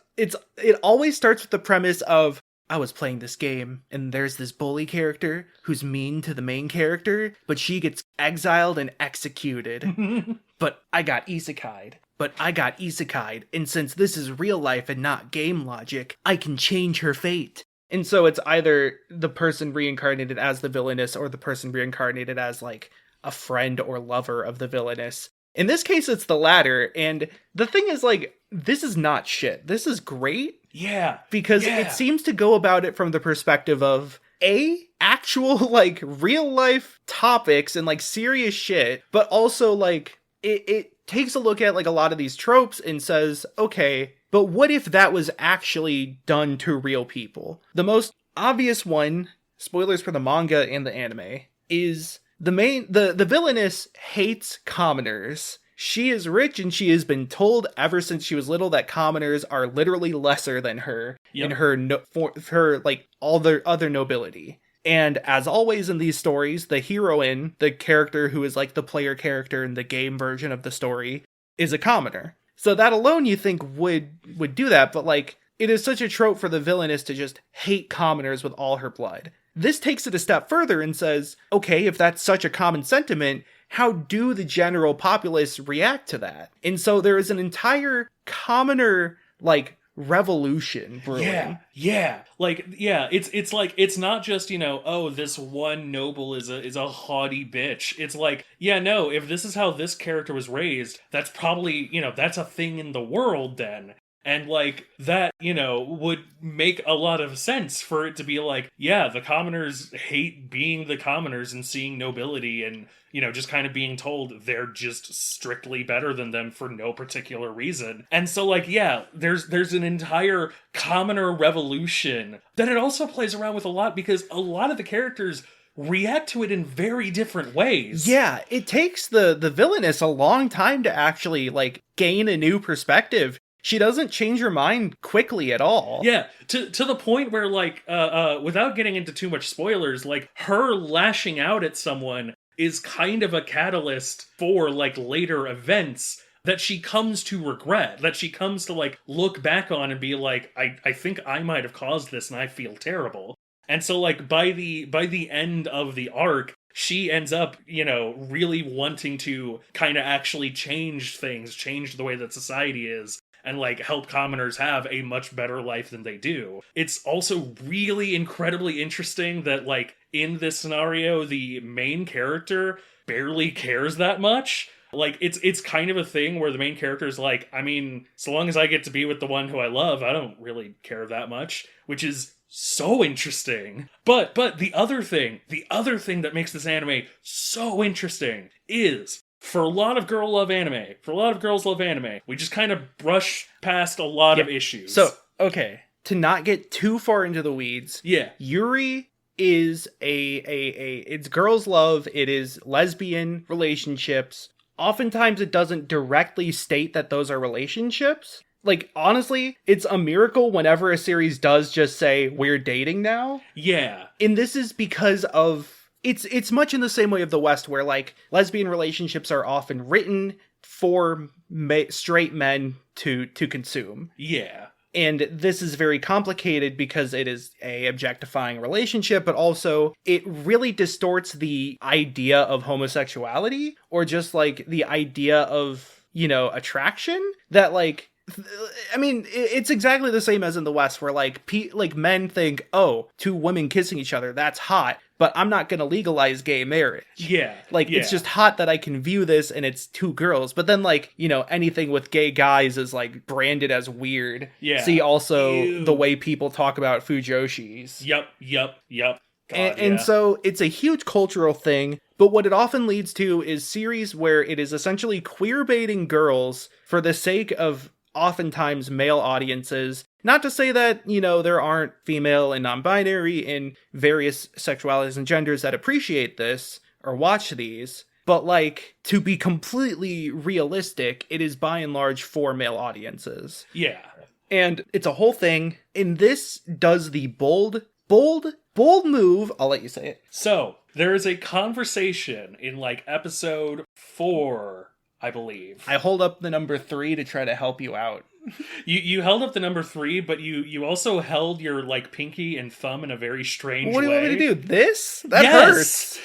starts with the premise of, I was playing this game, and there's this bully character who's mean to the main character, but she gets exiled and executed. But I got isekai'd. And since this is real life and not game logic, I can change her fate. And so it's either the person reincarnated as the Villainess or the person reincarnated as, like, a friend or lover of the Villainess. In this case, it's the latter, and the thing is, like, this is not shit. This is great. Yeah. Because it seems to go about it from the perspective of, actual, like, real-life topics and, like, serious shit, but also, like, it takes a look at, like, a lot of these tropes and says, okay, but what if that was actually done to real people? The most obvious one, spoilers for the manga and the anime, is the Villainess hates commoners. She is rich and she has been told ever since she was little that commoners are literally lesser than her in her like all their other nobility. And as always in these stories, the heroine, the character who is like the player character in the game version of the story, is a commoner. So that alone you think would do that, but like it is such a trope for the Villainess to just hate commoners with all her blood. This takes it a step further and says, okay, if that's such a common sentiment, how do the general populace react to that? And so there is an entire commoner, like, revolution brewing. Yeah. Like, yeah, it's like, it's not just, you know, oh, this one noble is a haughty bitch. It's like, yeah, no, if this is how this character was raised, that's probably, you know, that's a thing in the world then. And, like, that, you know, would make a lot of sense for it to be like, yeah, the commoners hate being the commoners and seeing nobility and, you know, just kind of being told they're just strictly better than them for no particular reason. And so, like, yeah, there's an entire commoner revolution that it also plays around with a lot because a lot of the characters react to it in very different ways. Yeah, it takes the Villainess a long time to actually, like, gain a new perspective. She doesn't change her mind quickly at all. Yeah, to the point where, like, without getting into too much spoilers, like, her lashing out at someone is kind of a catalyst for, like, later events that she comes to regret, that she comes to, like, look back on and be like, I think I might have caused this and I feel terrible. And so, like, by the end of the arc, she ends up, you know, really wanting to kind of actually change things, change the way that society is, and, like, help commoners have a much better life than they do. It's also really incredibly interesting that, like, in this scenario, the main character barely cares that much. Like, it's kind of a thing where the main character is like, I mean, so long as I get to be with the one who I love, I don't really care that much, which is so interesting. But the other thing that makes this anime so interesting is, for a lot of girls love anime, we just kind of brush past a lot of issues. So, okay, to not get too far into the weeds, Yuri is it's girls love, it is lesbian relationships. Oftentimes it doesn't directly state that those are relationships. Like, honestly, it's a miracle whenever a series does just say, we're dating now. Yeah. And this is because of... It's much in the same way of the West, where, like, lesbian relationships are often written for straight men to consume. Yeah. And this is very complicated because it is a objectifying relationship, but also it really distorts the idea of homosexuality, or just, like, the idea of, you know, attraction, that, like, I mean, it's exactly the same as in the West, where like men think, oh, two women kissing each other, that's hot, but I'm not going to legalize gay marriage. Yeah. Like, it's just hot that I can view this and it's two girls. But then, like, you know, anything with gay guys is, like, branded as weird. Yeah. See also the way people talk about Fujoshis. Yep. God, and so it's a huge cultural thing. But what it often leads to is series where it is essentially queer-baiting girls for the sake of oftentimes male audiences. Not to say that, you know, there aren't female and non-binary and various sexualities and genders that appreciate this or watch these, but like, to be completely realistic, it is by and large for male audiences. Yeah. And it's a whole thing, and this does the bold move, I'll let you say it. So, there is a conversation in like episode 4, I believe. I hold up the number 3 to try to help you out. You held up the number 3, but you also held your like pinky and thumb in a very strange way. What do you want me to do? This? That hurts.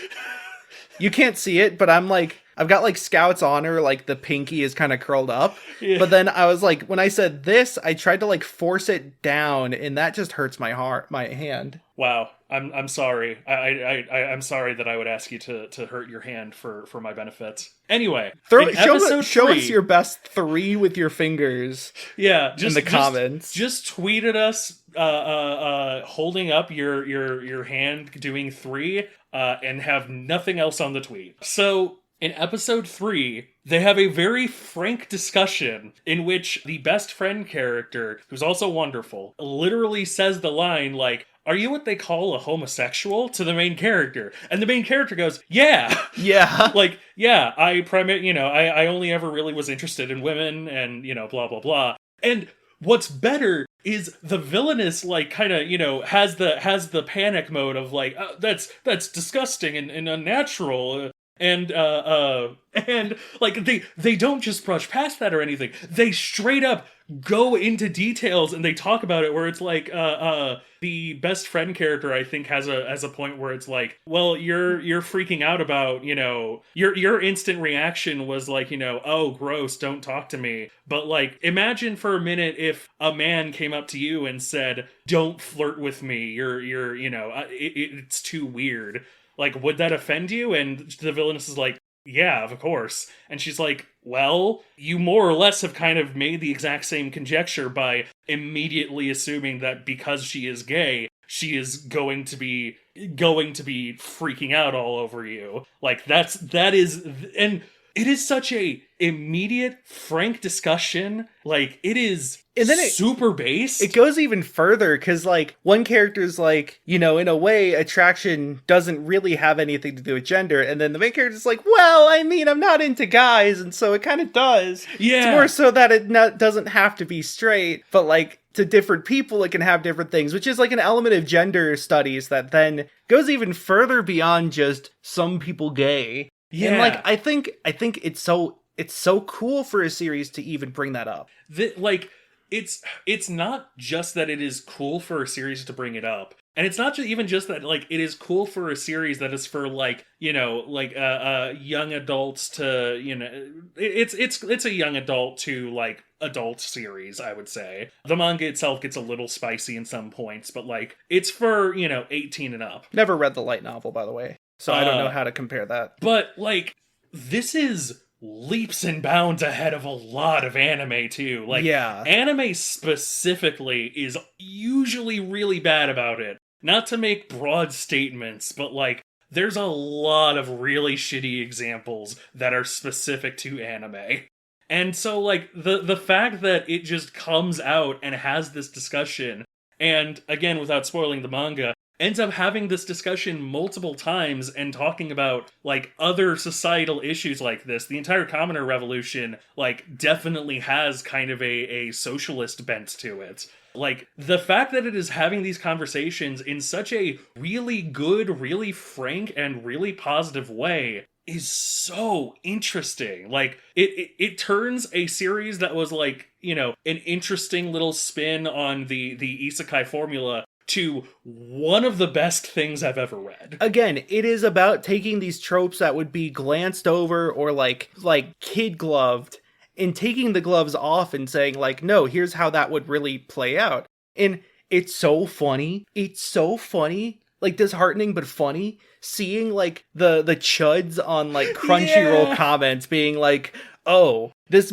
You can't see it, but I've got like Scout's honor, like the pinky is kind of curled up. Yeah. But then I was like, when I said this, I tried to like force it down, and that just hurts my hand. Wow. I'm sorry. I'm sorry that I would ask you to hurt your hand for my benefit. Anyway, show us your best 3 with your fingers. Yeah, in the comments. Just tweet at us, holding up your hand doing 3, and have nothing else on the tweet. So in episode 3, they have a very frank discussion in which the best friend character, who's also wonderful, literally says the line like, "Are you what they call a homosexual?" to the main character. And the main character goes, "Yeah." Yeah. Like, yeah, I only ever really was interested in women and, you know, blah, blah, blah. And what's better is the Villainess, like, kind of, you know, has the panic mode of like, oh, that's disgusting and unnatural. And like, they don't just brush past that or anything. They straight up go into details and they talk about it, where it's like, the best friend character, I think, has a point where it's like, well, you're freaking out about, you know, your instant reaction was like, you know, oh, gross, don't talk to me. But like, imagine for a minute if a man came up to you and said, don't flirt with me. You're you know, it's too weird. Like, would that offend you? And the Villainess is like, yeah, of course. And she's like, well, you more or less have kind of made the exact same conjecture by immediately assuming that because she is gay, she is going to be freaking out all over you. Like, that is, and it is such a immediate, frank discussion. Like, it is super based. It goes even further, because, like, one character's like, you know, in a way, attraction doesn't really have anything to do with gender, and then the main character's like, well, I mean, I'm not into guys, and so it kind of does. Yeah. It's more so that it doesn't have to be straight, but, like, to different people, it can have different things, which is, like, an element of gender studies that then goes even further beyond just some people gay. Yeah. And, like, I think it's so cool for a series to even bring that up. It's not just that it is cool for a series to bring it up. And it's not even just that, like, it is cool for a series that is for, like, you know, like, young adults to, you know, it's a young adult to, like, adult series, I would say. The manga itself gets a little spicy in some points, but, like, it's for, you know, 18 and up. Never read the light novel, by the way, so I don't know how to compare that. But, like, this is leaps and bounds ahead of a lot of anime too. Like, yeah. Anime specifically is usually really bad about it. Not to make broad statements, but like, there's a lot of really shitty examples that are specific to anime. And so, like, the fact that it just comes out and has this discussion, and again, without spoiling the manga, ends up having this discussion multiple times and talking about, like, other societal issues like this. The entire Commoner Revolution, like, definitely has kind of a socialist bent to it. Like, the fact that it is having these conversations in such a really good, really frank, and really positive way is so interesting. Like, it turns a series that was, like, you know, an interesting little spin on the isekai formula to one of the best things I've ever read. Again, it is about taking these tropes that would be glanced over or like kid gloved in taking the gloves off and saying, like, no, here's how that would really play out. And it's so funny. It's so funny. Like, disheartening, but funny. Seeing, like, the chuds on, like, Crunchyroll comments being like, oh, this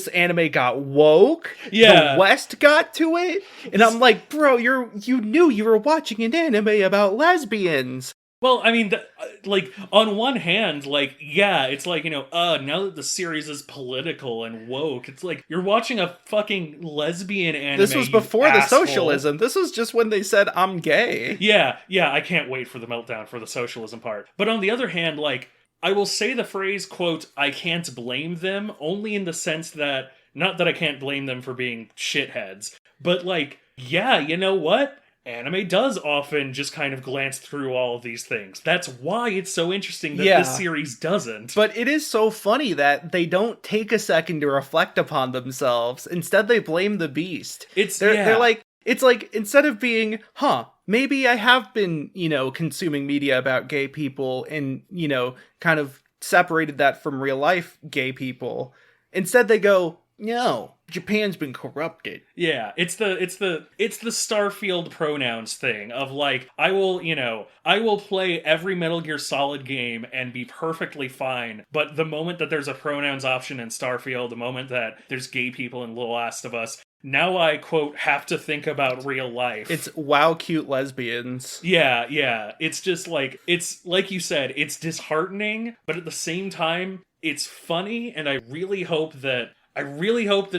anime got woke. Yeah. The West got to it. And I'm like, bro, you knew you were watching an anime about lesbians. Well, I mean, like, on one hand, like, yeah, it's like, now that the series is political and woke, it's like, you're watching a fucking lesbian anime. This was before the socialism. This was just when they said, I'm gay. Yeah, I can't wait for the meltdown for the socialism part. But on the other hand, like, I will say the phrase, quote, I can't blame them, only in the sense that, not that I can't blame them for being shitheads, but, like, yeah, you know what? Anime does often just kind of glance through all of these things. That's why it's so interesting that this series doesn't. But it is so funny that they don't take a second to reflect upon themselves. Instead, they blame the beast. They're like, it's like, instead of being, maybe I have been, consuming media about gay people and, kind of separated that from real life gay people. Instead, they go, no, Japan's been corrupted. Yeah, it's the Starfield pronouns thing of like, I will play every Metal Gear Solid game and be perfectly fine, but the moment that there's a pronouns option in Starfield, the moment that there's gay people in Little Last of Us, now I, quote, have to think about real life. It's wow, cute lesbians. Yeah. It's just like, it's like you said, it's disheartening, but at the same time, it's funny, and I really hope that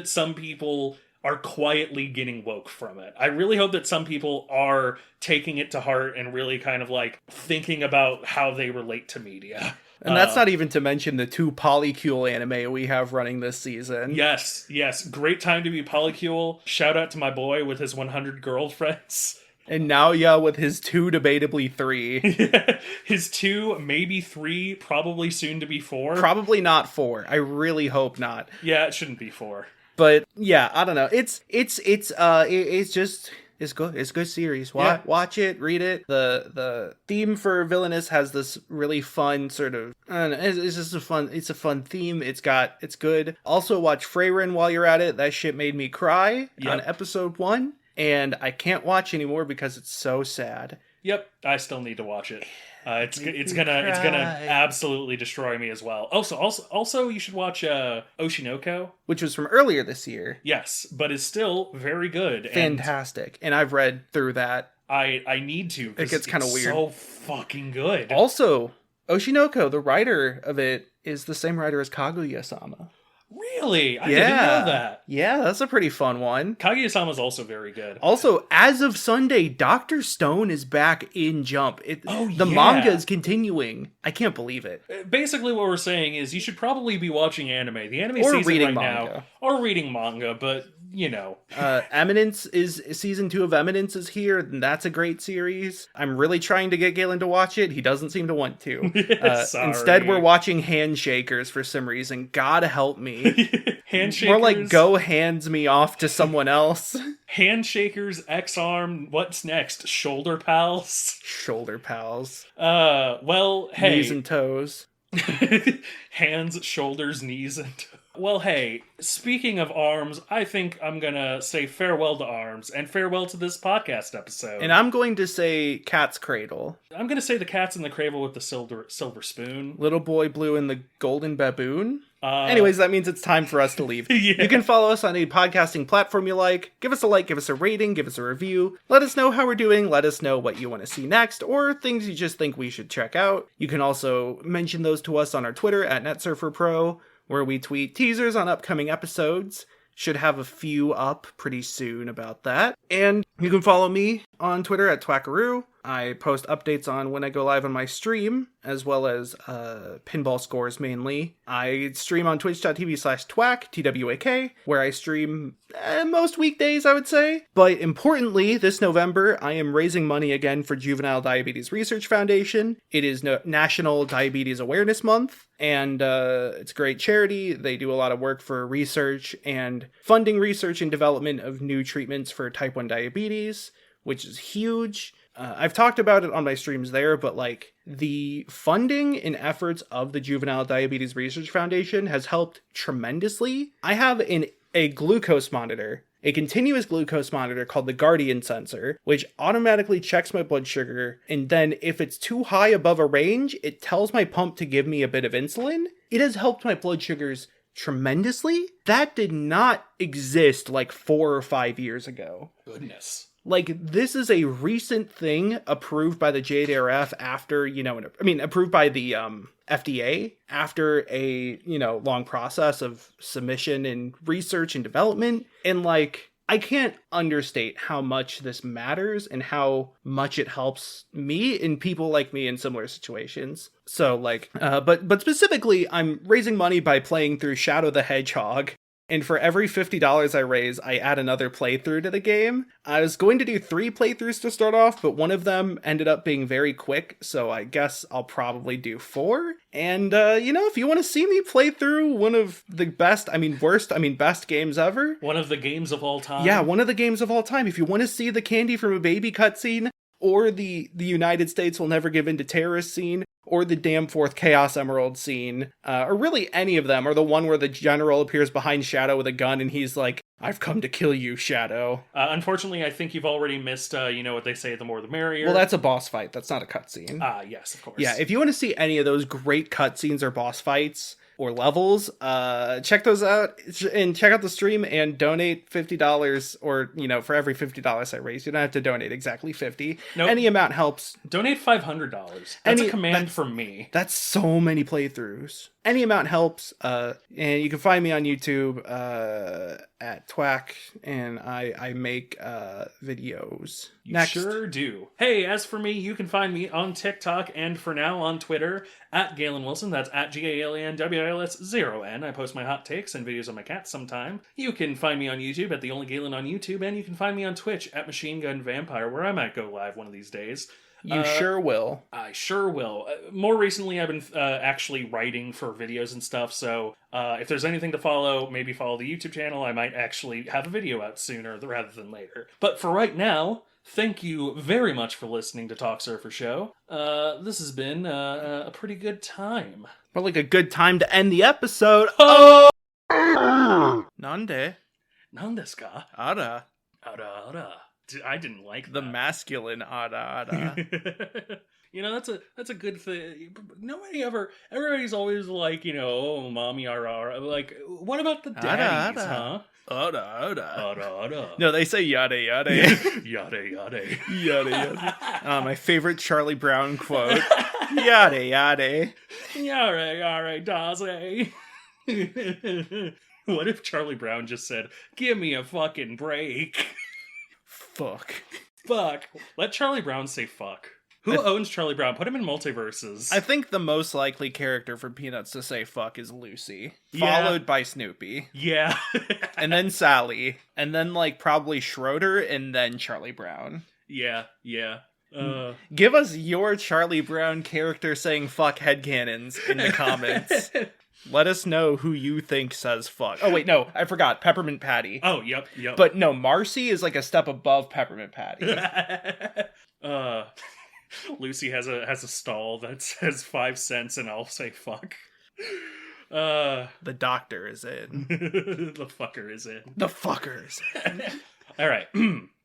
some people are quietly getting woke from it. I really hope that some people are taking it to heart and really kind of like thinking about how they relate to media. And that's not even to mention the 2 polycule anime we have running this season. Yes. Great time to be polycule. Shout out to my boy with his 100 girlfriends. And Naoya with his 2, debatably 3. His 2, maybe 3, probably soon to be 4. Probably not 4. I really hope not. Yeah, it shouldn't be 4. But yeah, I don't know. It's good. It's a good series. Watch it, read it. The theme for Villainous has this really fun sort of, I don't know, it's a fun theme. It's good. Also watch Freyrin while you're at it. That shit made me cry on episode 1. And I can't watch anymore because it's so sad. Yep, I still need to watch it. It's gonna absolutely destroy me as well. Also, you should watch Oshinoko, which was from earlier this year. Yes, but is still very good, fantastic. And I've read through that. I need to. It gets kind of weird. So fucking good. Also, Oshinoko, the writer of it, is the same writer as Kaguya-sama. Really? I didn't know that. Yeah, that's a pretty fun one. Kaguya-sama's also very good. Also, as of Sunday, Dr. Stone is back in Jump. The manga is continuing. I can't believe it. Basically, what we're saying is you should probably be watching anime. The anime or season reading right manga. Now, or reading manga, but Eminence is season 2 of Eminence is here, and that's a great series. I'm really trying to get Galen to watch it. He doesn't seem to want to. Instead, we're watching Handshakers for some reason. God help me. Handshakers. More like Go hands me off to someone else. Handshakers, X-Arm, what's next? Shoulder Pals? Shoulder Pals. Well, hey. Knees and toes. Hands, shoulders, knees, and toes. Well, hey, speaking of arms, I think I'm gonna say farewell to arms and farewell to this podcast episode. And I'm going to say Cat's Cradle. I'm gonna say the cat's in the cradle with the silver spoon. Little Boy Blue and the Golden Baboon. Anyways, that means it's time for us to leave. Yeah. You can follow us on any podcasting platform you like. Give us a like, give us a rating, give us a review. Let us know how we're doing. Let us know what you want to see next or things you just think we should check out. You can also mention those to us on our Twitter at NetSurferPro, where we tweet teasers on upcoming episodes. Should have a few up pretty soon about that. And you can follow me on Twitter at Twackaroo. I post updates on when I go live on my stream, as well as pinball scores mainly. I stream on twitch.tv/twack, TWAK, where I stream most weekdays, I would say. But importantly, this November, I am raising money again for Juvenile Diabetes Research Foundation. It is National Diabetes Awareness Month, and it's a great charity. They do a lot of work for research and funding research and development of new treatments for type 1 diabetes, which is huge. I've talked about it on my streams there, but like the funding and efforts of the Juvenile Diabetes Research Foundation has helped tremendously. I have a glucose monitor, a continuous glucose monitor called the Guardian sensor, which automatically checks my blood sugar. And then if it's too high above a range, it tells my pump to give me a bit of insulin. It has helped my blood sugars tremendously. That did not exist like 4 or 5 years ago. Goodness. Like, this is a recent thing approved by the JDRF after, approved by the FDA after a, long process of submission and research and development. And like, I can't understate how much this matters and how much it helps me and people like me in similar situations. So like, but specifically, I'm raising money by playing through Shadow the Hedgehog. And for every $50 I raise, I add another playthrough to the game. I was going to do 3 playthroughs to start off, but one of them ended up being very quick, so I guess I'll probably do 4. And, if you want to see me play through one of the best games ever. One of the games of all time? Yeah, one of the games of all time. If you want to see the Candy from a Baby cutscene, or the United States will never give in to terrorist scene, or the Damforth Chaos Emerald scene, or really any of them, or the one where the general appears behind Shadow with a gun and he's like, I've come to kill you, Shadow. Unfortunately, I think you've already missed, what they say, the more the merrier. Well, that's a boss fight. That's not a cutscene. Yes, of course. Yeah, if you want to see any of those great cutscenes or boss fights or levels, check those out and check out the stream and donate $50 or, for every $50 I raise. You don't have to donate exactly 50. Nope. Any amount helps. Donate $500. That's a command from me. That's so many playthroughs. Any amount helps. And you can find me on YouTube at Twack, and I make videos. You sure do. Hey, as for me, you can find me on TikTok and for now on Twitter at Galen Wilson. That's at GALANWILS0N. I post my hot takes and videos on my cats sometime. You can find me on YouTube at The Only Galen on YouTube, and you can find me on Twitch at Machine Gun Vampire, where I might go live one of these days. You sure will. I sure will. More recently, I've been actually writing for videos and stuff, so if there's anything to follow, maybe follow the YouTube channel. I might actually have a video out sooner rather than later. But for right now, thank you very much for listening to Talksurfer Show. This has been a pretty good time. Well, like a good time to end the episode. Oh! Nande? Nandeska? Ada. Ada. I didn't like that. The masculine ada. That's a good thing. Everybody's always like, oh, mommy, ara. Like, what about the daddies, huh? Ada. No, they say yada yada. Yada yada. Yada yada. My favorite Charlie Brown quote. Yada yada. Yada daze. What if Charlie Brown just said, give me a fucking break? Fuck. Let Charlie Brown say fuck. Who owns Charlie Brown? Put him in multiverses. I think the most likely character for Peanuts to say fuck is Lucy. Followed by Snoopy. Yeah. And then Sally. And then, probably Schroeder, and then Charlie Brown. Yeah. Give us your Charlie Brown character saying fuck headcanons in the comments. Let us know who you think says fuck. Oh, wait, no, I forgot. Peppermint Patty. Oh, yep. But no, Marcy is a step above Peppermint Patty. Lucy has a stall that says 5 cents and I'll say fuck. The doctor is in. The fucker is in. The fuckers. All right.